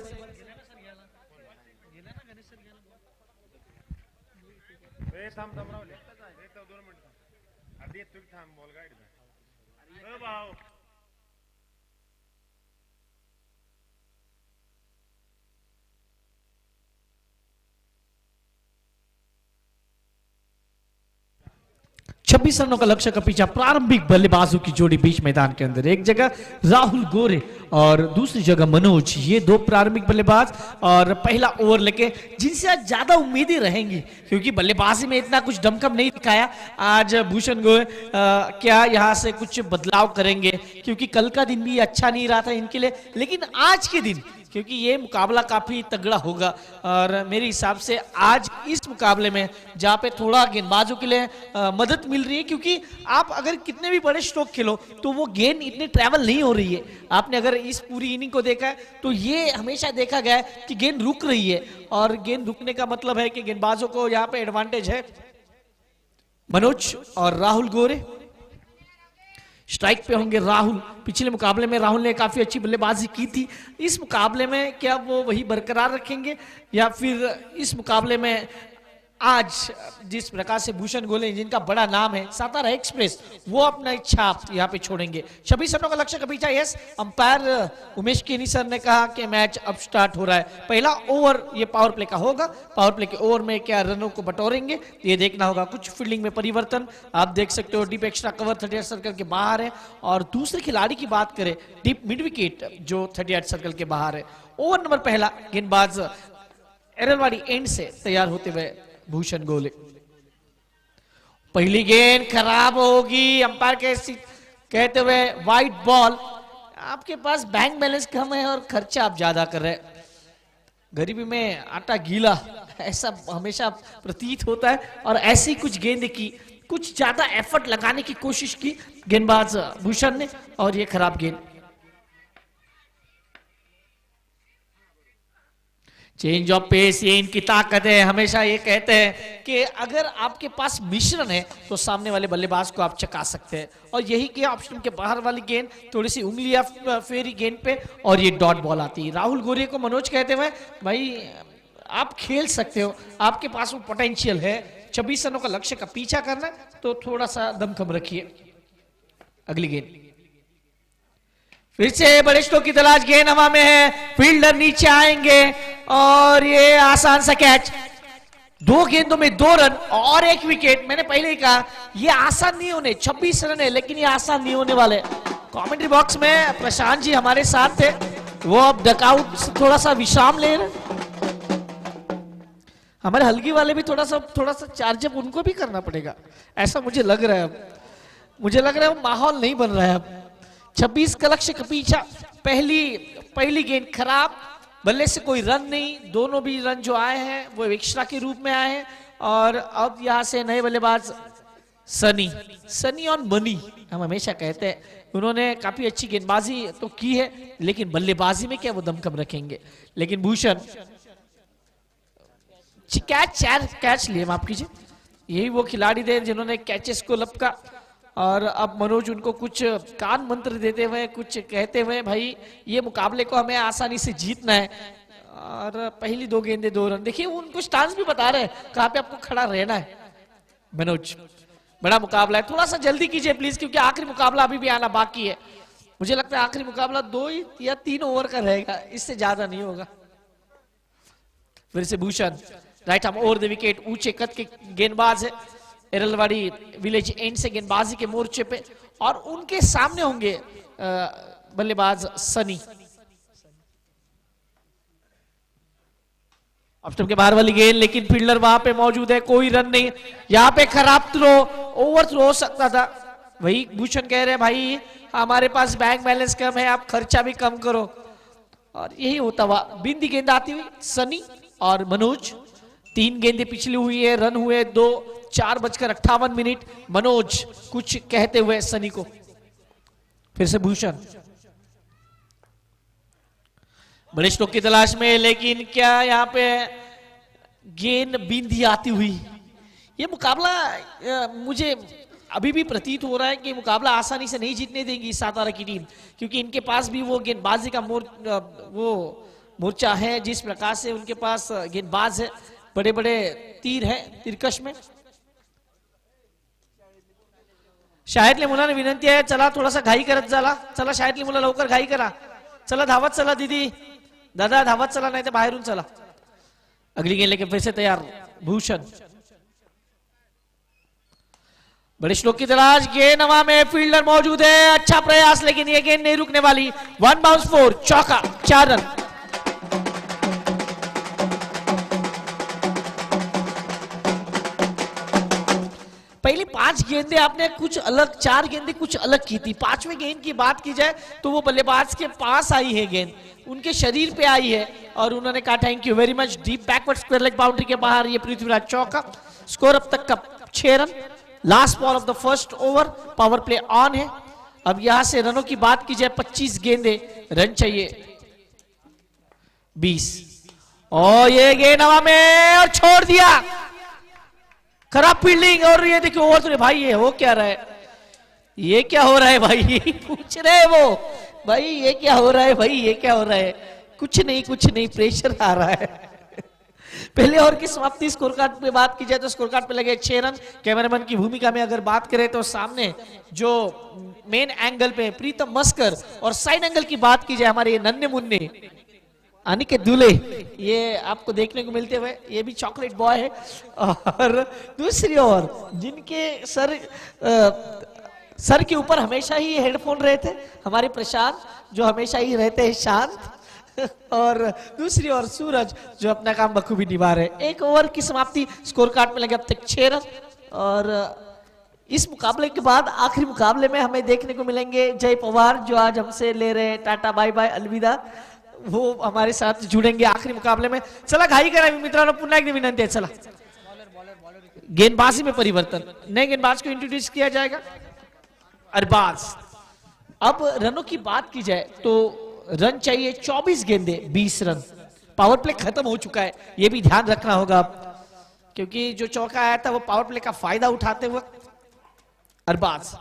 S2: छब्बीस रनों का लक्ष्य का पीछा। प्रारंभिक बल्लेबाजों की जोड़ी बीच मैदान के अंदर, एक जगह राहुल गोरे और दूसरी जगह मनोज, ये 2 प्रारंभिक बल्लेबाज और पहला ओवर लेके जिनसे आज ज्यादा उम्मीदें रहेंगी, क्योंकि बल्लेबाजी में इतना कुछ दमखम नहीं दिखाया आज भूषण गोयल। क्या यहाँ से कुछ बदलाव करेंगे, क्योंकि कल का दिन भी अच्छा नहीं रहा था इनके लिए, लेकिन आज के दिन क्योंकि ये मुकाबला काफी तगड़ा होगा और मेरे हिसाब से आज इस मुकाबले में जहाँ पे थोड़ा गेंदबाजों के लिए मदद मिल रही है, क्योंकि आप अगर कितने भी बड़े स्ट्रोक खेलो तो वो गेंद इतनी ट्रैवल नहीं हो रही है। आपने अगर इस पूरी इनिंग को देखा है तो ये हमेशा देखा गया है कि गेंद रुक रही है, और गेंद रुकने का मतलब है कि गेंदबाजों को यहाँ पे एडवांटेज है। मनोज और राहुल गोरे। स्ट्राइक पे होंगे राहुल। पिछले मुकाबले में राहुल ने काफी अच्छी बल्लेबाजी की थी। इस मुकाबले में क्या वो वही बरकरार रखेंगे या फिर इस मुकाबले में आज जिस प्रकार से भूषण गोले जिनका बड़ा नाम है सातारा एक्सप्रेस, वो अपना इच्छा यहाँ पे छोड़ेंगे। 26 रनों का लक्ष्य का पीछा। यस, अंपायर उमेश केनी सर ने कहा कि मैच अब स्टार्ट हो रहा है। पहला ओवर ये पावर प्ले का होगा। पावर प्ले के ओवर में क्या रनों को बटोरेंगे ये देखना होगा। कुछ फील्डिंग में परिवर्तन आप देख सकते हो। डीप एक्स्ट्रा कवर 38 सर्कल के बाहर है। और दूसरे खिलाड़ी की बात करें, डीप मिड विकेट जो 38 सर्कल के बाहर है। ओवर नंबर पहला, गेंदबाज एरलवाड़ी एंड से तैयार होते हुए भूषण गोले। पहली गेंद खराब होगी। अंपायर कहते हुए वाइट बॉल। आपके पास बैंक बैलेंस कम है और खर्चा आप ज्यादा कर रहे हैं। गरीबी में आटा गीला ऐसा हमेशा प्रतीत होता है। और ऐसी कुछ गेंद की, कुछ ज्यादा एफर्ट लगाने की कोशिश की गेंदबाज भूषण ने और ये खराब गेंद। चेंज ऑफ पेस ये इनकी ताकत है। हमेशा ये कहते हैं कि अगर आपके पास मिश्रण है तो सामने वाले बल्लेबाज को आप चका सकते हैं। और यही किया। ऑप्शन के बाहर वाली गेंद थोड़ी सी उंगलियां फेरी गेंद पे और ये डॉट बॉल आती है। राहुल गोरे को मनोज कहते हुए भाई आप खेल सकते हो, आपके पास वो पोटेंशियल है। 26 रनों का लक्ष्य का पीछा करना तो थोड़ा सा दमखम रखिए। अगली गेंद फिर से बड़े स्ट्रोक की तलाश। गेंद हवा में है, फील्डर नीचे आएंगे और ये आसान सा कैच। 2 गेंदों में 2 रन और 1 विकेट। मैंने पहले ही कहा ये आसान नहीं होने। 26 रन है लेकिन ये आसान नहीं होने वाले। कमेंट्री बॉक्स में प्रशांत जी हमारे साथ थे, वो अब डकआउट से थोड़ा सा विश्राम ले रहे। हमारे हल्की वाले भी थोड़ा सा चार्जअप उनको भी करना पड़ेगा ऐसा मुझे लग रहा है। अब मुझे लग रहा है वो माहौल नहीं बन रहा है। अब 26 का लक्ष्य का पीछा। पहली गेंद खराब। बल्ले से कोई रन नहीं। दोनों भी रन जो आए हैं वो एक्स्ट्रा के रूप में आए हैं। और अब यहां से नए बल्लेबाज सनी और मनी, हम हमेशा कहते हैं उन्होंने काफी अच्छी गेंदबाजी तो की है लेकिन बल्लेबाजी में क्या वो दमखम रखेंगे। लेकिन भूषण कैच लिए, माफ कीजिए, यही वो खिलाड़ी थे जिन्होंने कैचेस को लपका। और अब मनोज उनको कुछ कान मंत्र देते हुए कुछ कहते हुए भाई ये मुकाबले को हमें आसानी से जीतना है। और पहली 2 गेंदे 2 रन। देखिए वो उनको स्टांस भी बता रहे हैं कहां पे आपको खड़ा रहना है। मनोज बड़ा मुकाबला है, थोड़ा सा जल्दी कीजिए प्लीज क्योंकि आखिरी मुकाबला अभी भी आना बाकी है। मुझे लगता है आखिरी मुकाबला 2 या 3 ओवर का रहेगा, इससे ज्यादा नहीं होगा। फिर से Bhushan right arm over the wicket. ऊंचे कद के गेंदबाज है एरलवाड़ी विलेज एंड से गेंदबाजी के मोर्चे पे। और उनके सामने होंगे बल्लेबाज सनी। ऑप्शन के बाहर वाली गेंद लेकिन फील्डर वहां पे मौजूद है, कोई रन नहीं। यहां पे खराब थ्रो, ओवर थ्रो हो सकता था। वही भूषण कह रहे हैं भाई हमारे पास बैंक बैलेंस कम है, आप खर्चा भी कम करो। और यही होता हुआ बिंदी गेंद आती हुई सनी और मनोज। 3 गेंदें पिछली हुई है, रन हुए 2। 4:58 मनोज कुछ कहते हुए सनी को। फिर से भूषण बड़े स्ट्रोक की तलाश में लेकिन क्या यहाँ पे गेंद बिंदी आती हुई। ये मुकाबला मुझे अभी भी प्रतीत हो रहा है कि मुकाबला आसानी से नहीं जीतने देंगी सातारा की टीम, क्योंकि इनके पास भी वो गेंदबाजी का मोर्चा है। जिस प्रकार से उनके पास गेंदबाज है, बड़े बड़े तीर हैं तिरकश में। शाळेतल्या मुलाने विनंती आहे, चला थोडासा घाई करत चला. चला शाळेतली मुलं लवकर घाई करा. चला धावत चला दीदी, दादा धावत चला, नहीं तो बाहरून चला. अगली गेंद लेके फिर से तैयार भूषण. बड़े श्लोक की तलाश, गेंद हवा में, फील्डर मौजूद है, अच्छा प्रयास लेकिन ये गेंद नहीं रुकने वाली. 1 बाउंस 4, चौका, 4 रन. पहली 5 गेंदें आपने कुछ अलग, 4 गेंदें कुछ अलग की थी. 5वें गेंद की बात की जाए तो वो बल्लेबाज के पास आई है गेंद, उनके शरीर पे आई है और उन्होंने कहा thank you very much. Deep backward square leg boundary के बाहर ये पृथ्वीराज चौका. स्कोर अब तक का 6 run. Last ball of the first over, power play on है. अब यहां से रनों की बात की जाए 25 गेंदे, रन चाहिए 20. और ये गेंद हवा में और छोड़ दिया. खराब फील्डिंग, और ये देखिए ओवर तो भाई, ये हो क्या रहा है, ये क्या हो रहा है भाई पूछ रहे हैं वो, भाई ये क्या हो रहा है भाई, ये क्या हो रहा है, कुछ नहीं प्रेशर आ रहा है पहले ओवर की समाप्ति स्कोर कार्ड पे बात की जाए तो स्कोर कार्ड पे लगे 6 रन। कैमरामैन की भूमिका में अगर बात करें तो सामने जो मेन एंगल पे प्रीतम मस्कर, और साइड एंगल की बात की जाए हमारे ये नन्हे मुन्ने अनिकेत दूल्हे, ये आपको देखने को मिलते हुए, ये भी चॉकलेट बॉय है। और दूसरी ओर जिनके सर के ऊपर हमेशा ही हेडफोन रहते हमारे प्रशांत, जो हमेशा ही रहते हैं शांत, और दूसरी ओर सूरज जो अपना काम बखूबी निभा रहे। एक ओवर की समाप्ति स्कोर कार्ड में लगे अब तक 6 रन। और इस मुकाबले के बाद आखिरी मुकाबले में हमें देखने को मिलेंगे जय पवार, जो आज हमसे ले रहे हैं टाटा बाय बाय अलविदा, वो हमारे साथ जुड़ेंगे आखिरी मुकाबले में। चला घाई करा मित्रांनो, पुन्हा एक विनंती है, चला गेंदबाजी में परिवर्तन, नए गेंदबाज को इंट्रोड्यूस किया जाएगा अरबाज। अब रनों की बात की जाए तो रन चाहिए 24 गेंदे 20 रन, पावर प्ले खत्म हो चुका है, यह भी ध्यान रखना होगा क्योंकि जो चौका आया था वो पावर प्ले का फायदा उठाते हुए अरबाज।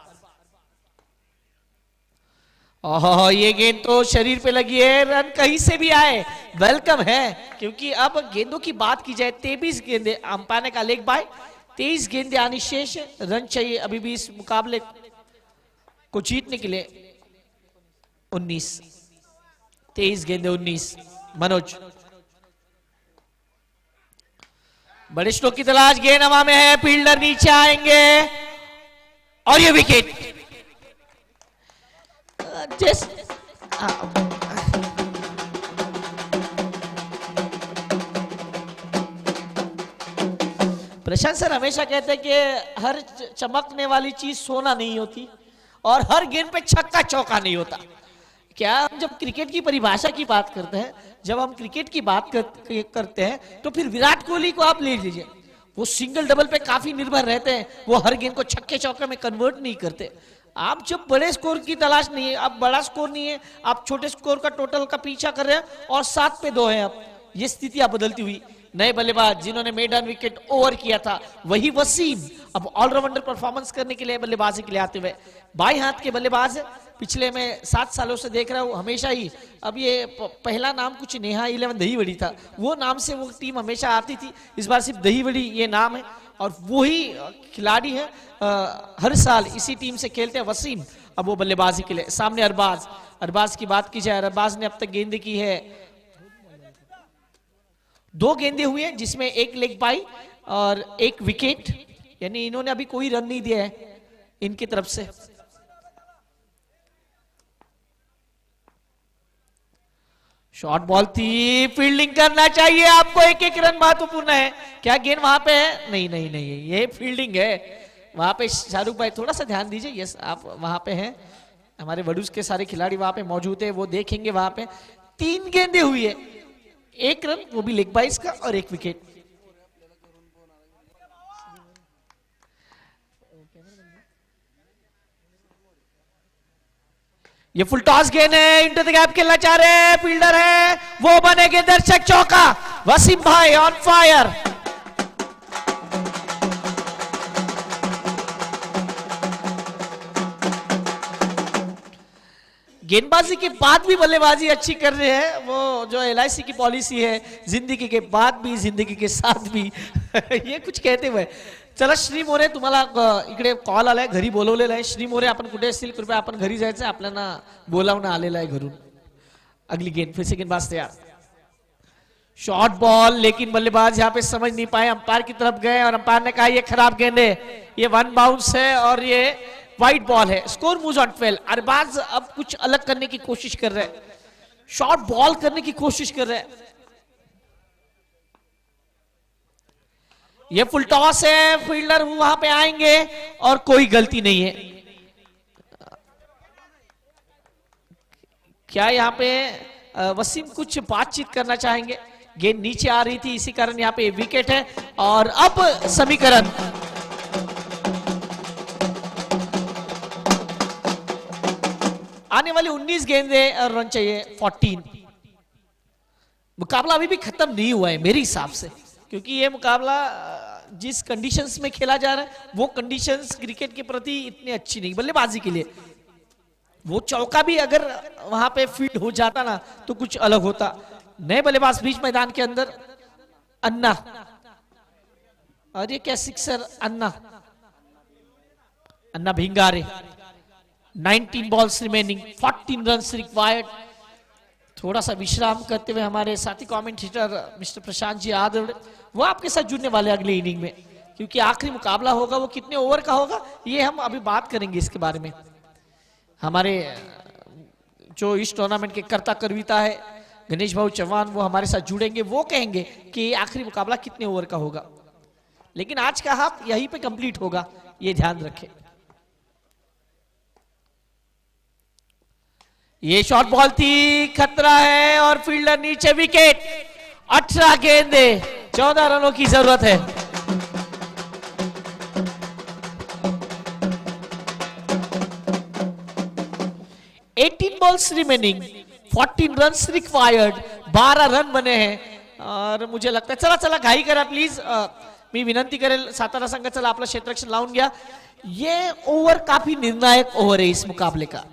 S2: ये गेंद तो शरीर पे लगी है, रन कहीं से भी आए वेलकम है, क्योंकि अब गेंदों की बात की जाए 23 गेंदे अंपायर ने का लेग बाय, 23 गेंदे आनी शेष, रन चाहिए अभी भी इस मुकाबले को जीतने के लिए 19, 23 गेंदे 19। मनोज बड़े स्ट्रोक की तलाश, गेंद हवा में है, फील्डर नीचे आएंगे और ये विकेट। प्रशांत सर हमेशा कहते हैं कि हर चमकने वाली चीज सोना नहीं होती और हर गेंद पे छक्का चौका नहीं होता। क्या हम जब क्रिकेट की परिभाषा की बात करते हैं, जब हम क्रिकेट की बात करते हैं तो फिर विराट कोहली को आप ले लीजिए, वो सिंगल डबल पे काफी निर्भर रहते हैं, वो हर गेंद को छक्के चौके में कन्वर्ट नहीं करते। आप जब बड़े स्कोर की तलाश नहीं है, आप बड़ा स्कोर नहीं है, आप छोटे स्कोर का टोटल का पीछा कर रहे हैं और 7 पे 2 है, अब ये स्थिति आप बदलती हुई। नए बल्लेबाज जिन्होंने मेडन विकेट ओवर किया था वही वसीम अब ऑलराउंडर परफॉर्मेंस करने के लिए बल्लेबाजी के लिए आते हुए, बाएं हाथ के बल्लेबाज पिछले में 7 सालों से देख रहा हूं हमेशा ही। अब ये पहला नाम कुछ नेहा 11 दहीवड़ी था, वो नाम से वो टीम हमेशा आती थी, इस बार सिर्फ दहीवड़ी ये नाम है और वही खिलाड़ी है, हर साल इसी टीम से खेलते हैं वसीम। अब वो बल्लेबाजी के लिए सामने अरबाज। अरबाज की बात की जाए, अरबाज ने अब तक गेंद की है 2 गेंदे हुए हैं जिसमें 1 लेग बाई और 1 विकेट, यानी इन्होंने अभी कोई रन नहीं दिया है इनकी तरफ से। शॉर्ट बॉल थी, फील्डिंग करना चाहिए आपको, 1-1 रन महत्वपूर्ण है। क्या गेंद वहां पे है? नहीं, ये फील्डिंग है वहां पे। शाहरुख भाई थोड़ा सा ध्यान दीजिए, यस आप वहां पे हैं, हमारे वडूज के सारे खिलाड़ी वहां पे मौजूद है, वो देखेंगे। वहां पे 3 गेंदे हुई है, 1 रन, वो भी लेग बाइस का और 1 विकेट। ये फुल टॉस गेंद है, इंटू द गैप खेलना चाह रहे हैं, फील्डर है, वो बनेंगे दर्शक, चौका, वसीम भाई ऑन फायर। गेंदबाजी के बाद भी बल्लेबाजी अच्छी कर रहे हैं, वो जो LIC की पॉलिसी है, जिंदगी के बाद भी जिंदगी के साथ भी ये कुछ कहते हुए। चला श्री मोरे, तुम्हाला इकडे कॉल आलाय, घरी बोलवलेलं आहे। श्री मोरे आपण कुठे असतील, कृपया आपण घरी जायचं, आपल्याला बोलावणं आलेलं आहे घरून। अगली गेंद, फिर से गेंदबाज तैयार, शॉर्ट बॉल, लेकिन बल्लेबाज यहाँ पे समझ नहीं पाए, अंपायर की तरफ गए और अंपायर ने कहा ये खराब गेंद है, ये 1 बाउंस है और ये वाइड बॉल है। Score moves on 12। अरबाज अब कुछ अलग करने की कोशिश कर रहे हैं, शॉर्ट बॉल करने की कोशिश कर रहे हैं। ये फुल टॉस है, फील्डर वहां पे आएंगे और कोई गलती नहीं है। क्या यहाँ पे वसीम कुछ बातचीत करना चाहेंगे? गेंद नीचे आ रही थी, इसी कारण यहाँ पे विकेट है। और अब समीकरण, आने वाली 19 गेंदे और रन चाहिए 14। मुकाबला अभी भी खत्म नहीं हुआ है मेरे हिसाब से, क्योंकि ये मुकाबला जिस कंडीशंस में खेला जा रहा है वो कंडीशंस क्रिकेट के प्रति इतनी अच्छी नहीं बल्लेबाजी के लिए। वो चौका भी अगर वहां पे फील्ड हो जाता ना तो कुछ अलग होता। नए बल्लेबाज बीच मैदान के अंदर अन्ना, और ये क्या सिक्सर अन्ना Bhingare. 19 balls remaining, 14 runs required. थोड़ा सा विश्राम करते हुए हमारे साथी कमेंटेटर मिस्टर प्रशांत जी यादव वो आपके साथ जुड़ने वाले अगले इनिंग में, क्योंकि आखिरी मुकाबला होगा वो कितने ओवर का होगा ये हम अभी बात करेंगे इसके बारे में। हमारे जो इस टूर्नामेंट के कर्ता करविता है गणेश भाऊ चौहान वो हमारे साथ जुड़ेंगे, वो कहेंगे कि आखिरी मुकाबला कितने ओवर का होगा। लेकिन आज का हाफ यहीं पे कंप्लीट होगा, ये ध्यान रखें। ये शॉर्ट बॉल थी, खतरा है और फील्डर नीचे, विकेट। 18 गेंदे 14 रनों की जरूरत है। Eighteen balls remaining, 14 runs required, 12 run बने हैं। और मुझे लगता है चला चला घाई करा प्लीज, मी विनंती करेल सातारा संघाचा आपला क्षेत्ररक्षण लावून घ्या। ये ओव्हर काफी निर्णायक ओव्हर है इस मुकाबले का।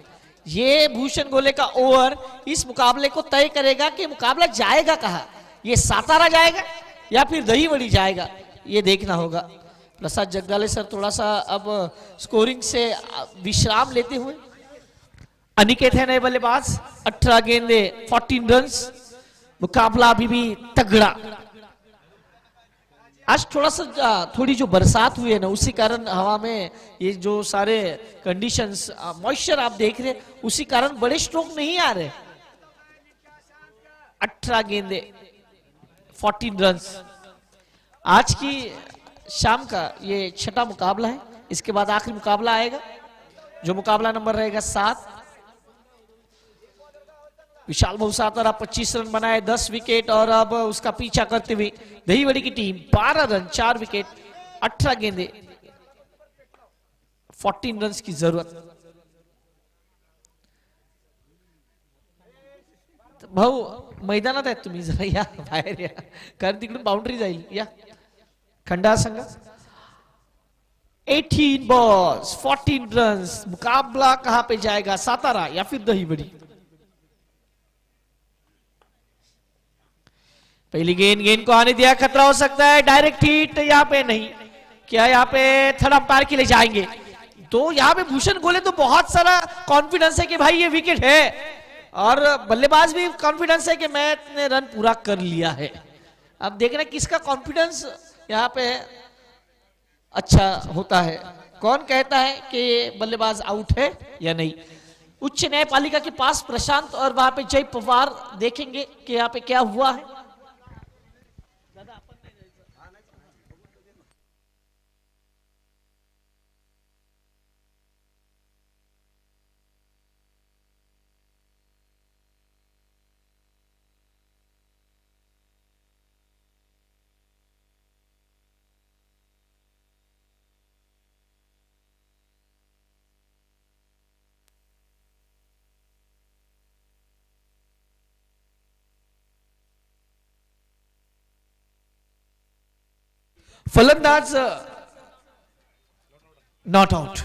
S2: ये भूषण गोले का ओवर इस मुकाबले को तय करेगा कि मुकाबला जाएगा कहां, ये सातारा जाएगा या फिर दहीवड़ी जाएगा, ये देखना होगा। प्रसाद जगदाले सर थोड़ा सा अब स्कोरिंग से विश्राम लेते हुए। अनिकेत है नए बल्लेबाज, 18 गेंदे 14 रन्स, मुकाबला अभी भी तगड़ा। आज थोड़ी जो बरसात हुई है ना उसी कारण हवा में ये जो सारे कंडीशंस मॉइस्चर आप देख रहे उसी कारण बड़े स्ट्रोक नहीं आ रहे। 18 गेंदे 14 रन्स। आज की शाम का ये छठा मुकाबला है, इसके बाद आखिरी मुकाबला आएगा जो मुकाबला नंबर रहेगा 7। विशाल बहु सातारा 25 रन बनाए, 10 विकेट, और अब उसका पीछा करते हुए दहीवड़ी की टीम 12 रन 4 विकेट 18 गेंदे 14 रन की जरूरत। भाऊ मैदानात आहेत तुम्ही, जरा या बाहेर या, कारण तिकडून बाउंड्री जाईल या। खंडा संघ 18 बॉल्स 14 रन, मुकाबला कहां पे जाएगा, सातारा या फिर दहीवड़ी। पहली गेंद को आने दिया, खतरा हो सकता है, डायरेक्ट हिट यहाँ पे नहीं, क्या यहाँ पे थर्ड अंपायर के लिए जाएंगे। तो यहाँ पे भूषण गोले तो बहुत सारा कॉन्फिडेंस है कि भाई ये विकेट है, और बल्लेबाज भी कॉन्फिडेंस है कि मैंने रन पूरा कर लिया है। अब देखना किसका कॉन्फिडेंस यहाँ पे अच्छा होता है, कौन कहता है कि बल्लेबाज आउट है या नहीं। उच्च न्यायपालिका के पास प्रशांत और वहां पे जय पवार देखेंगे कि यहाँ पे क्या हुआ है। फलंदाज नॉट आउट।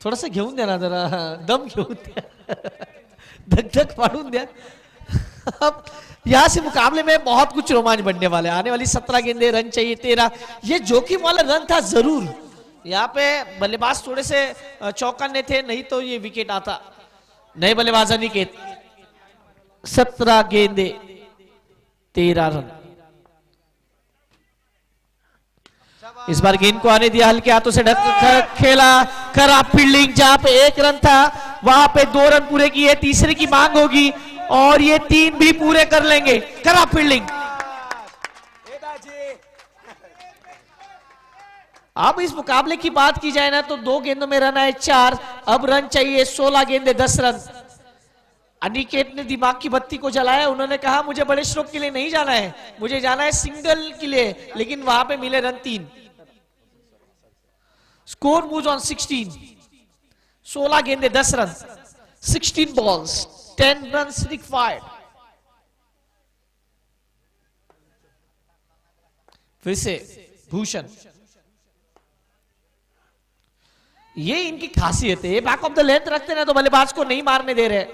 S2: थोडासा घेऊन द्या ना, जरा दम घेऊन द्या, धक फाड़ून द्या। अब यहाँ से मुकाबले में बहुत कुछ रोमांच बनने वाले। आने वाली 17 गेंदे, रन चाहिए 13। ये जोखिम वाला रन था जरूर, यहाँ पे बल्लेबाज थोड़े से चौकन्ने थे, नहीं तो ये विकेट आता। नए बल्लेबाज अनिकेत 17 गेंदे 13 रन। इस बार गेंद को आने दिया, हल्के हाथों से ढक खेला, खराब फील्डिंग। जहां पे 1 रन था वहां पे 2 रन पूरे किए, तीसरे की मांग होगी और ये 3 भी पूरे कर लेंगे। खराब फील्डिंग। अब इस मुकाबले की बात की जाए ना तो 2 गेंदों में रन आए 4, अब रन चाहिए 16 गेंदे 10 रन। अनिकेत ने दिमाग की बत्ती को जलाया, उन्होंने कहा मुझे बड़े स्ट्रोक के लिए नहीं जाना है, मुझे जाना है सिंगल के लिए, लेकिन वहां पे मिले रन 3। स्कोर मूव्स ऑन 16, 16 गेंदे 10 रन, 16 बॉल्स 10 रन रिक्वायर्ड। फिर से भूषण, ये इनकी खासियत है, बैक ऑफ द लेंथ रखते ना तो बल्लेबाज को नहीं मारने दे रहे।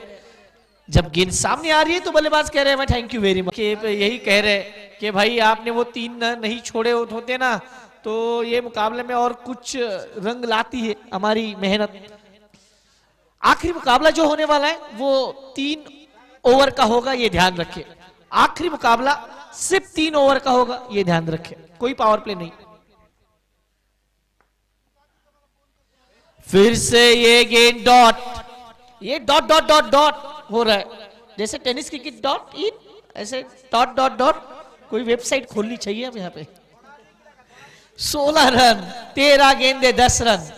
S2: जब गेंद सामने आ रही है तो बल्लेबाज कह रहे हैं मैं थैंक यू वेरी मच, यही कह रहे कि भाई आपने वो 3 नहीं छोड़े होते ना तो ये मुकाबले में और कुछ रंग लाती है हमारी मेहनत। आखिरी मुकाबला जो होने वाला है वो 3 ओवर का होगा, ये ध्यान रखें। आखिरी मुकाबला सिर्फ 3 ओवर का होगा, ये ध्यान रखें, कोई पावर प्ले नहीं। फिर से ये गेंद डॉट, ये डॉट डॉट डॉट डॉट हो रहा है, जैसे टेनिस क्रिकेट डॉट इन, ऐसे डॉट डॉट डॉट। कोई वेबसाइट खोलनी चाहिए अब यहाँ पे। 16 रन, 13 गेंदे 10 रन।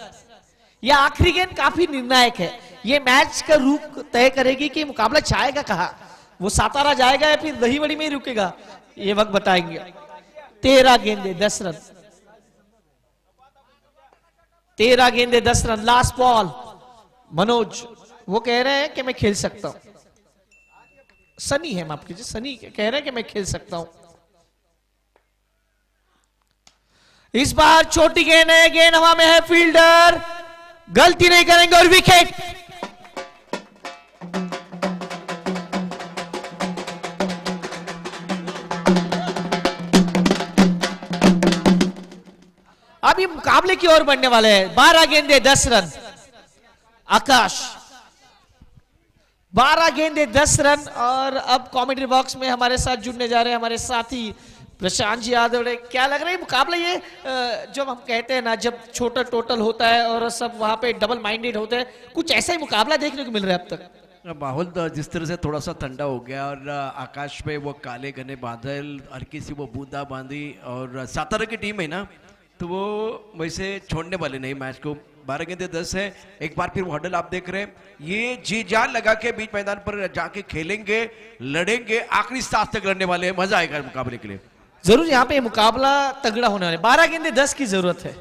S2: यह आखिरी गेंद काफी निर्णायक है, ये मैच का रुख तय करेगी कि मुकाबला जाएगा कहां, वो सातारा जाएगा या फिर दहीवड़ी में ही रुकेगा, ये वक्त बताएंगे। 13 गेंदे 10 रन, 13 गेंदे 10 रन। लास्ट बॉल, मनोज वो कह रहे हैं कि मैं खेल सकता हूं, सनी है माफ कीजिए, सनी कह रहे हैं कि मैं खेल सकता हूं। इस बार छोटी गेंद है, गेंद हवा में है, फील्डर गलती नहीं करेंगे और विकेट। अभी मुकाबले की ओर बढ़ने वाले हैं। 12 गेंदे 10 रन। आकाश 12 गेंदे 10 रन। और अब कॉमेंट्री बॉक्स में हमारे साथ जुड़ने जा रहे हैं हमारे साथी प्रशांत जी यादव। क्या लग रहा है मुकाबला ये जब हम कहते हैं ना जब छोटा टोटल होता है और सब वहां पे डबल माइंडेड होते हैं, कुछ ऐसा ही मुकाबला देखने को मिल रहा है अब तक।
S1: माहौल जिस तरह से थोड़ा सा ठंडा हो गया और आकाश में वो काले घने बादल, हल्की सी वो बूंदा बांदी, और सातारा की टीम है ना तो वो वैसे छोड़ने वाले नहीं मैच को। 12 गेंदे 10 है। एक बार फिर वो हडल आप देख रहे हैं, ये जी जान लगा के बीच मैदान पर जाके खेलेंगे, लड़ेंगे, आखिरी सांस तक लड़ने वाले हैं। मजा आएगा मुकाबले के लिए
S2: जरूर। यहाँ पे मुकाबला तगड़ा होने वाला है। 12 गेंदे 10 की जरूरत है।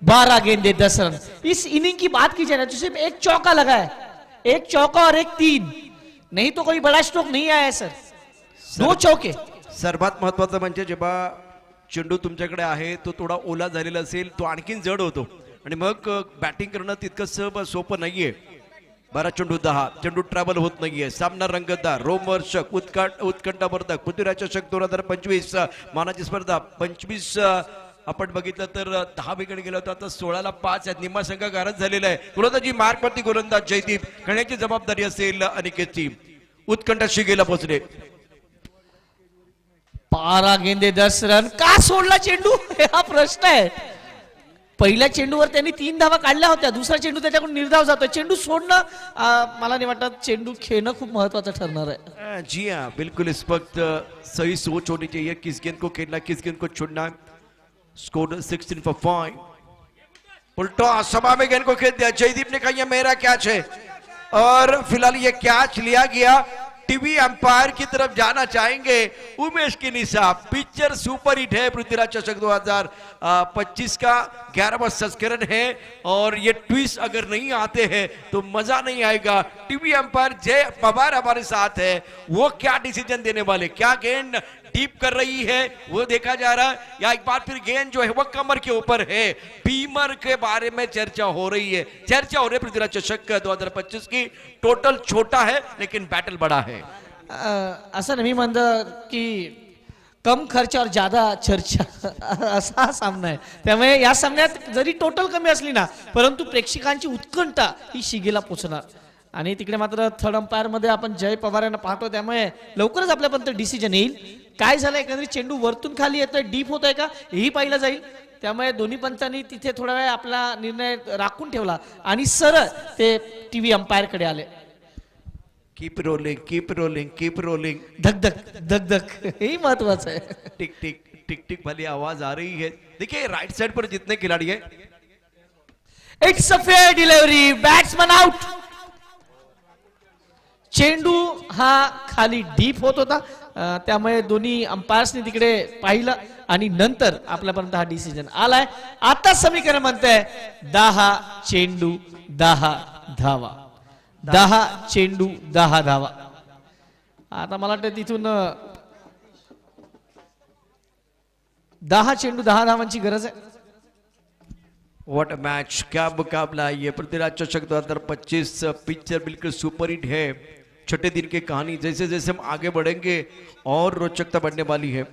S2: 12 गेंदे 10 रन। इस इनिंग की बात की जाए ना तो सिर्फ एक चौका लगा है, एक चौका और एक 3, नहीं तो कोई बड़ा स्ट्रोक नहीं आया है सर। 2 चौके।
S1: सर्वात महत्वाचं म्हणजे जेव्हा चेंडू तुमच्याकडे आहे तो थोडा ओला झालेला असेल तो आणखीन जड होतो आणि मग बॅटिंग करणं तितकं सोपं नाहीये। 12 चेंडू 10, चेंडू ट्रॅव्हल होत नाहीये, सामना रंगतदार, रोमहर्षक, उत्कंठावर्धक, पृथ्वीराज चषक 2025 मानाची स्पर्धा 25 आपण बघितलं तर 10 विकेट गेला होता, आता 16ला 5 आहेत, निम्मा संघ गारद झालेला आहे। गोलंदाजी मार्कवरती गोलंदाज जयदीप खेळण्याची जबाबदारी असेल अनिकेतची। उत्कंठा शिगेला पोहोचले।
S2: 12 गेंदे 10 रन। का सोडला चेंडू हा प्रश्न आहे। पहिल्या चेंडूवर त्यांनी 3 धावा काढल्या होत्या, दुसरा चेंडू त्याच्याकडून निर्धाव जातोय। चेंडू सोडणं मला नाही वाटत, चेंडू खेळणं खूप महत्वाचं ठरणार आहे।
S1: जी हाँ, बिल्कुल इस वक्त सही सोच होनी चाहिए, किस गेंद को खेलना, किस गेंद को छोड़ना। Score 16 for 5। उल्टा सभा में गेंद को खेल दिया, जयदीप ने कहा यह मेरा कैच है और फिलहाल ये कैच लिया गया। टीवी अंपायर की तरफ जाना चाहेंगे उमेश की निशा। पिक्चर सुपर हिट है, पृथ्वीराज चषक 2025 का 11वां संस्करण है और ये ट्विस्ट अगर नहीं आते हैं तो मजा नहीं आएगा। टीवी अंपायर जय पवार हमारे साथ है, वो क्या डिसीजन देने वाले, क्या गेंद डीप कर रही है वो देखा जा रहा है, या एक बार फिर गेंद जो है वो कमर के ऊपर है। बीमर के बारे में चर्चा हो रही है, चर्चा हो रही है पृथ्वीराज चषक 2025 की। टोटल छोटा है लेकिन बैटल बड़ा है।
S2: असं नाही म्हणतं की कम खर्च और ज्यादा चर्चा असा सामना आहे। त्यामुळे या सामन्यात जरी टोटल कमी असली ना परंतु प्रेक्षकांची उत्कंठा ही शिगेला पोहोचणार। आणि तिकडे मात्र थर्ड अंपायर मध्ये आपण जय पवार यांना पाहतो, त्यामुळे लवकरच आपल्यापर्यंत डिसिजन येईल। काय झालं एकंदरीत चेंडू वरतून खाली येतोय, डीप होतोय का हेही पाहिलं जाईल। त्यामुळे दोन्ही पंचांनी तिथे थोडा वेळ आपला निर्णय राखून ठेवला आणि सरळ ते टीव्ही अंपायर कडे आले।
S1: Keep rolling, keep rolling, keep rolling.
S2: धक धक धक धक, यही महत्वाचं है।
S1: टिक टिक टिक टिक वाली आवाज आ रही है। देखिए राइट साइड पर जितने खिलाड़ी है,
S2: it's a fair delivery, batsman out. चेंडू हा खाली डीप होत होता, त्यामुळे दोन्ही अंपायर्सनी तिकडे पाहिलं आणि नंतर आपल्यापर्यंत हा डिसिजन आलाय। आता समीकरण म्हणतंय 10 चेंडू 10 धावा, 10 चेंडू 10 धावा। आता मला वाटतं तिथून 10 चेंडू 10 धावांची गरज आहे.
S1: व्हाट अ मैच, क्या मुकाबला है ये पृथ्वीराज चषक 2025. पिक्चर बिल्कुल सुपर हिट है. छठे दिन की कहानी, जैसे जैसे हम आगे बढ़ेंगे और रोचकता बढ़ने वाली है.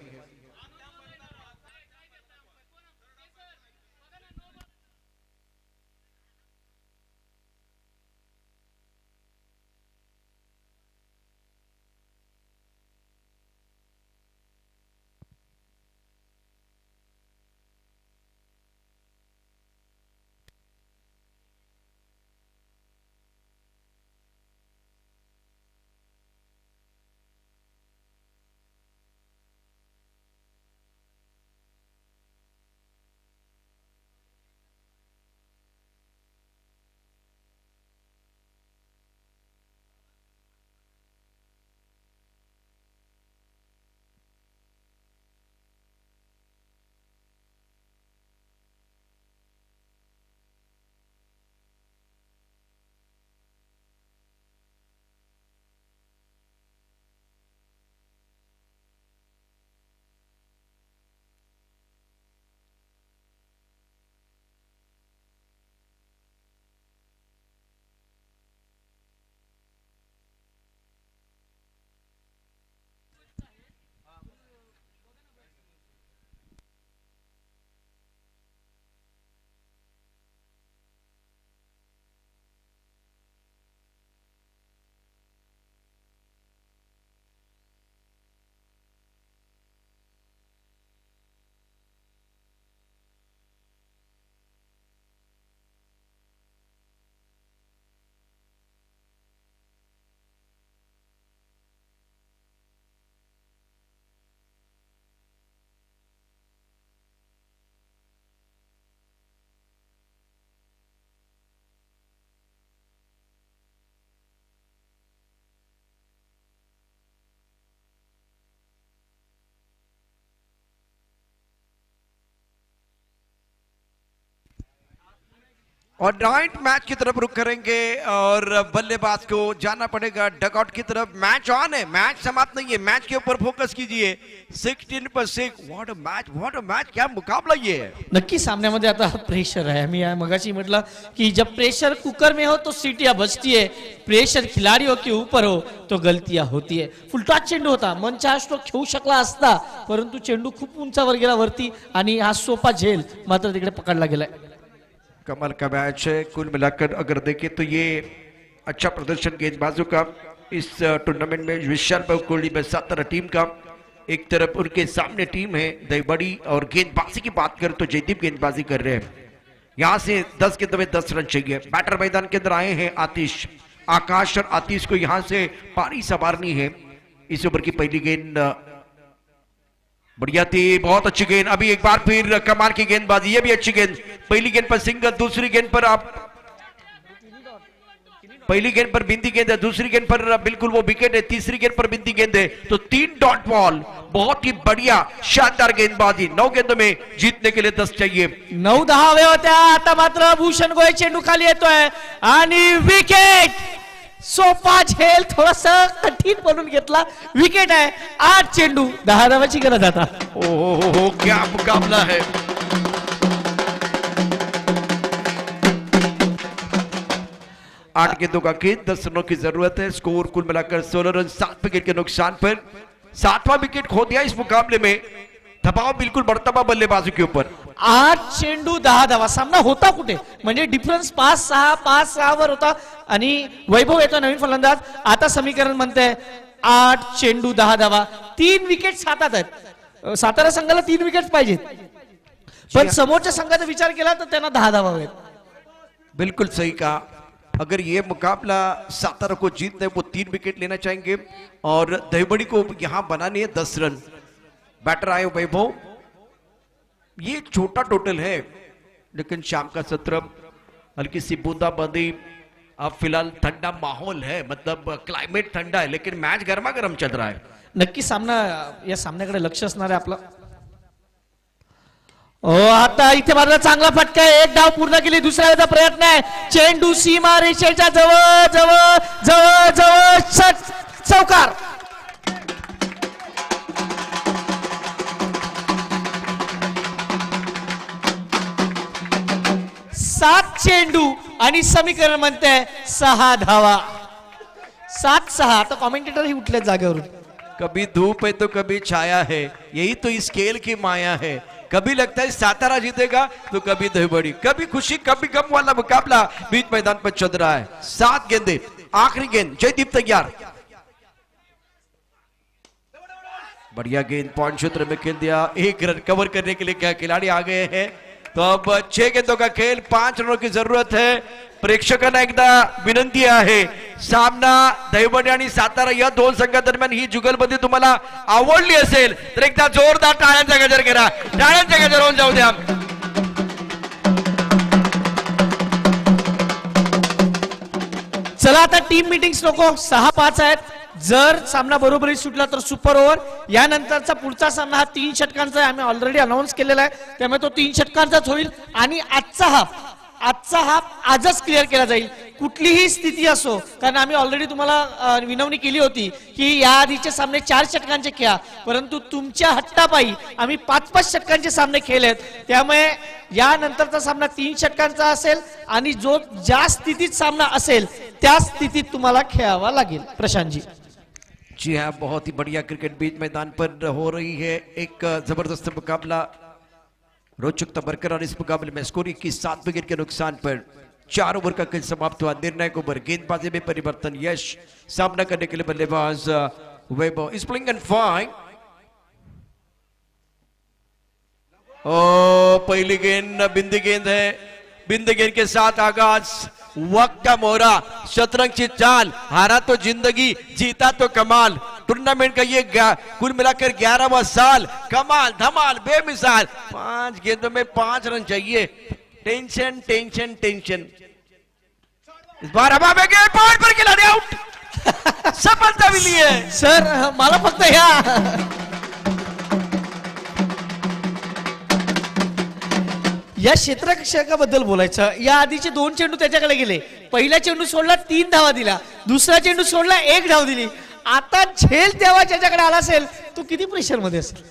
S1: और नाइट मैच की तरफ रुख करेंगे और बल्लेबाज को जाना पड़ेगा डगआउट की तरफ. मैच ऑन है, मैच समाप्त नहीं है. मैच के ऊपर फोकस कीजिए. 16 व्हाट अ मैच, क्या मुकाबला ये है.
S2: नक्की सामन्यामध्ये आता प्रेशर आहे. मी मगाशी म्हटलं की जब प्रेशर कुकर में हो तो सीटियां बजती है, प्रेशर खिलाड़ियों के ऊपर हो तो गलतियां होती है. फुलटॉस चेंडू होता, मनचा स्ट्रोक खेळू शकला असता, परंतु चेंडू खूप उंचावर गेला वरती आणि हा सोपा झेल मात्र तिकडे पकडला गेलाय.
S1: कमाल का मैच है. कुल मिलाकर अगर देखें तो ये अच्छा प्रदर्शन गेंदबाजों का इस टूर्नामेंट में. विशाल बहुकोली में 17 टीम का. एक तरफ उनके सामने टीम है दहीबड़ी, और गेंदबाजी की बात करें तो जयदीप गेंदबाजी कर रहे हैं. यहां से 10 गेंदों में 10 रन चाहिए. बैटर मैदान के अंदर आए हैं आतिश, आकाश और आतिश को यहां से पारी संवारनी है. इस ओवर की पहली गेंद बढ़िया थी, बहुत अच्छी गेंद. अभी एक बार फिर कमाल की गेंदबाजी, ये भी अच्छी गेंद. पहली गेंद पर सिंगल, दूसरी गेंद पर पहली गेंद पर बिंदी गेंद है, दूसरी गेंद पर बिल्कुल वो विकेट है, तीसरी गेंद पर बिंदी गेंद है. तो 3 डॉट बॉल, बहुत ही बढ़िया शानदार गेंदबाजी. 9 गेंदों में जीतने के लिए 10 चाहिए.
S2: 9-10 हवे होत्या. आता मात्र भूषण गोयल चेंडू खाली येतोय आणि विकेट. सोपा झेल थोडस कठीण बनून घेतला. विकेट आहे. 8 चेंडू 10 धावाची गरज आता.
S1: ओहो, क्या मुकाबला है. आठ गेंदों का खेल, 10 रनों की जरूरत है. स्कोर कुल मिलाकर 16 रन 7 विकेट के नुकसान पर. 7वां विकेट खो दिया इस मुकाबले में. दबाव बिल्कुल बढ़ता हुआ बल्लेबाजों के ऊपर.
S2: 8 चेंडू 10 धावा. सामना होता कुठे, म्हणजे डिफरन्स 5-6 वर होता. आणि वैभव येतो नवीन फलंदाज. आता समीकरण म्हणते 8 चेंडू 10 धावा. 3 विकेट हातात आहेत. सातारा संघाला 3 विकेट पाहिजेत, पण समोरच्या संघाचा विचार केला तर त्यांना 10 धावा हवेत.
S1: बिल्कुल सही कहा. अगर ये मुकाबला सातारा को जीतना है, वो 3 विकेट लेना चाहेंगे और दहीबड़ी को यहां बनानी है 10 रन. बैटर आए वैभव. ये छोटा टोटल है, लेकिन शाम का सत्र, हल्की सी बूंदाबांदी. अब फिलहाल ठंडा माहौल है, मतलब क्लाइमेट ठंडा है, लेकिन मैच गर्मा गर्म चल रहा है.
S2: नक्की सामना, या सामन्याकडे लक्ष असणार आहे आपलं. आता इथे मात्र चांगला फटका आहे. एक डाव पूर्ण केली, दुसऱ्या वेळेचा प्रयत्न आहे. चेंडू सीमा रेषेच्या जवळ जवळ जवळ जवळ चौकार. चेंडू आणि समीकरण म्हणते 6 धावा. 7-6. आता कॉमेंटेटर ही उठले जागेवरून.
S1: कभी धूप है तो कभी छाया है, यही तो इस खेल की माया है. कभी लगता है सातारा जीतेगा तो कभी दहीबड़ी, कभी खुशी कभी गम वाला मुकाबला बीच मैदान पर चल रहा है. 7 गेंदे, आखिरी गेंद. जयदीप तैयार. बढ़िया गेंद पॉइंट क्षेत्र में खेल दिया. 1 रन कवर करने के लिए क्या खिलाड़ी आ गए हैं. तो अब 6 गेंदों का खेल, 5 रनों की जरूरत है. प्रेक्षकांना एकदा विनंती आहे, सामना दहिवडी आणि सातारा या दोन संघादरम्यान ही जुगलबंदी तुम्हाला आवडली असेल तर एकदा जोरदार टाळ्यांचा गजर करा. टाळ्यांचा गजर होऊन जाऊ द्या.
S2: चला आता टीम मीटिंग्स नको. 6-5 आहेत. जर सामना बरोबरी सुटला तर सुपर ओव्हर. यानंतरचा पुढचा सामना हा 3 षटकांचा आहे. आम्ही ऑलरेडी अनाऊन्स केलेला आहे, त्यामुळे तो 3 षटकांचाच होईल. आणि आजचा हाफ आजच क्लिअर केला जाईल. कुठलीही स्थिती असो, कारण आम्ही ऑलरेडी तुम्हाला विनवणी केली होती की या आधीचे सामने 4 षटकांचे खेळा, परंतु तुमच्या हट्टापायी आम्ही 5-5 षटकांचे सामने खेळलेत. त्यामुळे यानंतरचा सामना 3 षटकांचा असेल आणि जो ज्या स्थितीत सामना असेल त्या स्थितीत तुम्हाला खेळावा लागेल. प्रशांतजी.
S1: जी हाँ, बहुत ही बढ़िया क्रिकेट बीच मैदान पर हो रही है. एक जबरदस्त मुकाबला, रोचकता बरकरार. इस मुकाबले में स्कोर 21-7 विकेट के नुकसान पर 4 ओवर का खेल समाप्त हुआ. निर्णायक ओवर, गेंदबाजी में परिवर्तन. यश सामना करने के लिए बल्लेबाज वैभव इज प्लेइंग एंड फाइन. पहली गेंद बिंदी गेंद है. बिंदी गेंद के साथ आगाज. वक्त का मोहरा, शतरंज की चाल. हारा तो जिंदगी, जीता तो कमाल. टूर्नामेंट का ये कुल मिलाकर 11वां साल. कमाल, धमाल, बेमिसाल. 5 गेंदों में 5 रन चाहिए. Tension tension tension. इस बार हवा में गए, पॉइंट पर खिलाड़ी आउट. सफलता मिली है.
S2: सर मला फक्त या क्षेत्ररक्षकाबद्दल बोलायचं. या आधीचे 2 चेंडू त्याच्याकडे गेले. पहिला चेंडू सोडला, 3 धावा दिला. दुसरा चेंडू सोडला, 1 धाव दिली. आता झेल तेव्हा ज्याच्याकडे आला असेल तो किती प्रेशर मध्ये असेल.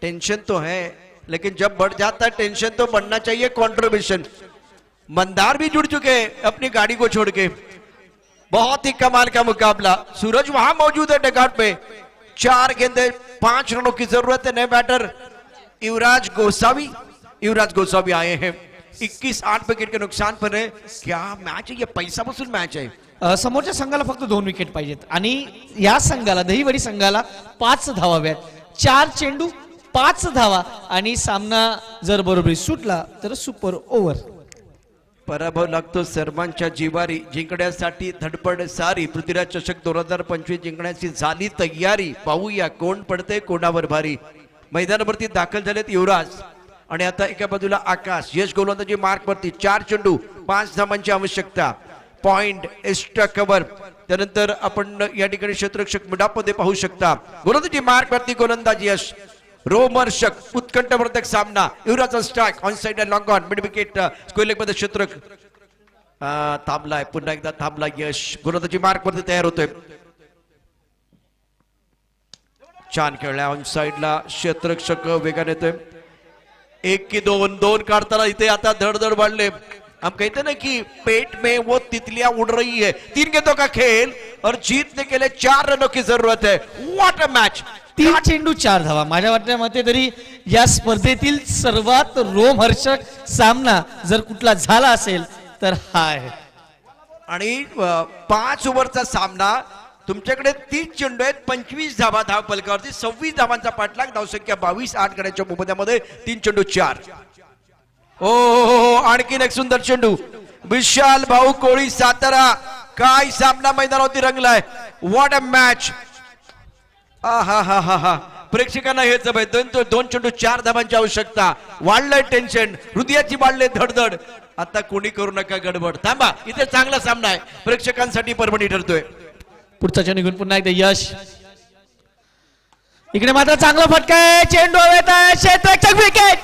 S1: टेंशन तो है, लेकिन जब बढ़ जाता है टेंशन तो बढ़ना चाहिए. कंट्रीब्यूशन. मंदार भी जुड़ चुके हैं अपनी गाड़ी को छोड़ के. बहुत ही कमाल का मुकाबला. सूरज वहां मौजूद है डगआउट में. 4 गेंदे, 5 रनों की जरूरत है. नए बैटर युवराज गोसावी आए हैं. 21-8 विकेट के नुकसान पर है. क्या मैच है ये, पैसा वसूल मैच है.
S2: समोरच्या संघाला फक्त 2 विकेट पाहिजेत आणि या संघाला, दहिवडी संघाला 5 धावाव्यात. 4 चेंडू 5 धावा आणि सामना जर बरोबरी सुटला तर सुपर ओव्हर.
S1: पराभव लागतो सर्वांच्या जिवारी. जिंकण्यासाठी धडपड सारी. पृथ्वीराज चषक 2025 जिंकण्याची झाली तयारी. पाहूया कोण पडते कोणावर भारी. मैदानावरती दाखल झालेत युवराज आणि आता एका बाजूला आकाश. यश गोलंदाजी मार्क वरती. 4 चेंडू 5 धावांची आवश्यकता. Point, extra cover. त्यानंतर आपण या ठिकाणी क्षेत्ररक्षक मिडापमध्ये पाहू शकता. गोलंदाजी मार्क वरती गोलंदाज यश. रोमर्षक, उत्कंठवर्धक सामना. युवराजचा strike on side long on. Mid wicket square leg मध्ये क्षेत्रक थांबलाय. पुन्हा एकदा थांबला यश. गोलंदाजी मार्क वरती तयार होतोय. छान खेळलाय ऑन साइडला. क्षेत्ररक्षक वेगाने येतोय. 1 की 2 काढताना इथे आता धडधड वाढले. हम कहते ना कि पेट में वो तितलियां उड़ रही है. 3 गेंदों का खेल और जीतने के लिए 4 रनों की जरूरत है. What a match.
S2: 3 चेंडू 4 धावा. माझ्या वाटण्यामध्ये तरी या स्पर्धेतील सर्वात रोमहर्षक सामना जर कुठला झाला असेल तर हा आहे.
S1: आणि 5 ओव्हरचा सामना. तुमच्याकडे 30 चेंडू आहेत, 25 धावा धाव फलकावरती. 26 धावांचा पाठलाग. धावसंख्या 22. 8 गड्यांच्या मोबदल्यामध्ये 3 चेंडू 4. ओ आणखीन एक सुंदर चेंडू. विशाल भाऊ कोळी सातारा. काय सामना मैदानावरती रंगलाय. What a match. हा. प्रेक्षकांना हेच हवंय. 2 चेंडू 4 धावांची आवश्यकता. वाढलंय टेन्शन, हृदयाची वाढले धडधड. आता कोणी करू नका गडबड. थांबा, इथे चांगला सामना आहे. प्रेक्षकांसाठी पर्वणी ठरतोय.
S2: पुढचा निघून पुन्हा एकदा यश. इकडे मात्र चांगला फटका आहे. चेंडू हवेत आहे. क्षेत्ररक्षक विकेट.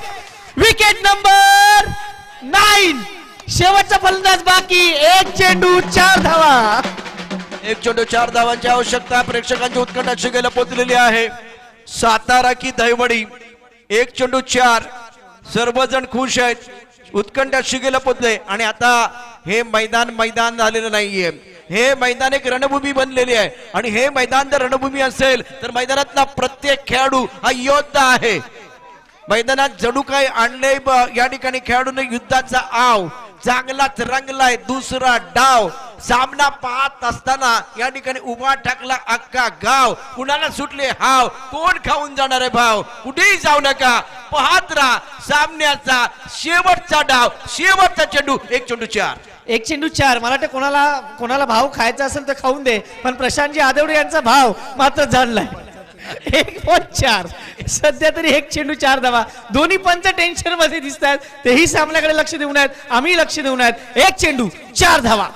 S2: Wicket number 9. शेवटचा फलंदाज बाकी. 1 चेंडू 4 धावा.
S1: 1 चेंडू 4 धावांची आवश्यकता. प्रेक्षकांची उत्कंठा शिगेला पोचलेली आहे. सातारा की दहिवडी. 1 चेंडू 4. सर्वजण खुश आहेत. उत्कंठ शिगेला पोचले आणि आता हे मैदान झालेलं नाहीये. हे मैदान एक रणभूमी बनलेली आहे आणि हे मैदान जर रणभूमी असेल तर मैदानातला प्रत्येक खेळाडू हा योद्धा आहे. मैदानात जणू काय आणले या ठिकाणी खेळाडूने युद्धाचा आव चांगलाच रंगलाय. दुसरा डाव सामना पाहत असताना या ठिकाणी उभा टाकला अख्खा गाव. कुणाला सुटले हाव, कोण खाऊन जाणार आहे भाव. कुठेही जाऊ नका, पाहत राहा सामन्याचा शेवटचा डाव, शेवटचा चेंडू. एक चेंडू चार.
S2: एक चेंडू चार. मला वाटतं कोणाला भाव खायचा असेल तर खाऊन दे, पण प्रशांतजी आदेवडे यांचा भाव मात्र जाणलाय. 1.4. सध्या तरी एक चेंडू चार धावा. दोन्ही पंच टेन्शन मध्ये दिसत आहेत, तेही सामन्याकडे लक्ष देऊन आहेत, आम्ही लक्ष देऊन आहेत. एक चेंडू चार धावा.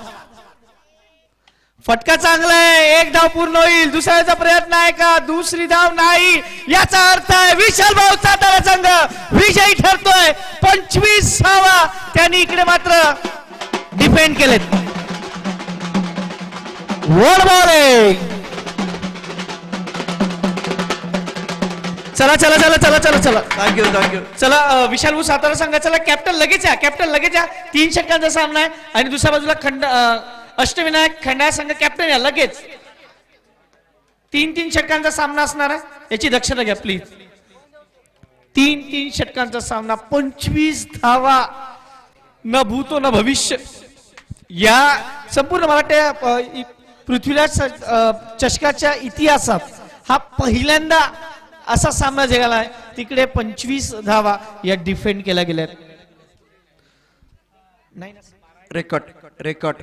S2: फटका चांगला आहे, एक धाव पूर्ण होईल. दुसऱ्याचा प्रयत्न आहे का? दुसरी धाव नाही. याचा अर्थ आहे विशाल भाऊ सातारा संघ विजयी ठरतोय. 25 धावा त्यांनी इकडे मात्र डिफेंड केलेत. वर बॉलिंग. चला चला चला चला चला चला.
S1: थँक्यू.
S2: चला विशाल भाऊ सातारा संघाचा कॅप्टन लगेच या. कॅप्टन लगेच या. 3 षटकांचा सामना आहे आणि दुसऱ्या बाजूला अष्टविनायक खंडाळा संघ कॅप्टन या लगेच. 3 षटकांचा सामना असणार आहे, याची दक्षता घ्या प्लीज. 3 षटकांचा सामना, 25 धावा. न भूतो न भविष्य. या संपूर्ण मला वाटतं पृथ्वीराज चषकाच्या इतिहासात हा पहिल्यांदा असा सामना जगाला आहे. तिकडे 25 धावा या डिफेंड केल्या गेल्यात.
S1: रेकॉर्ड.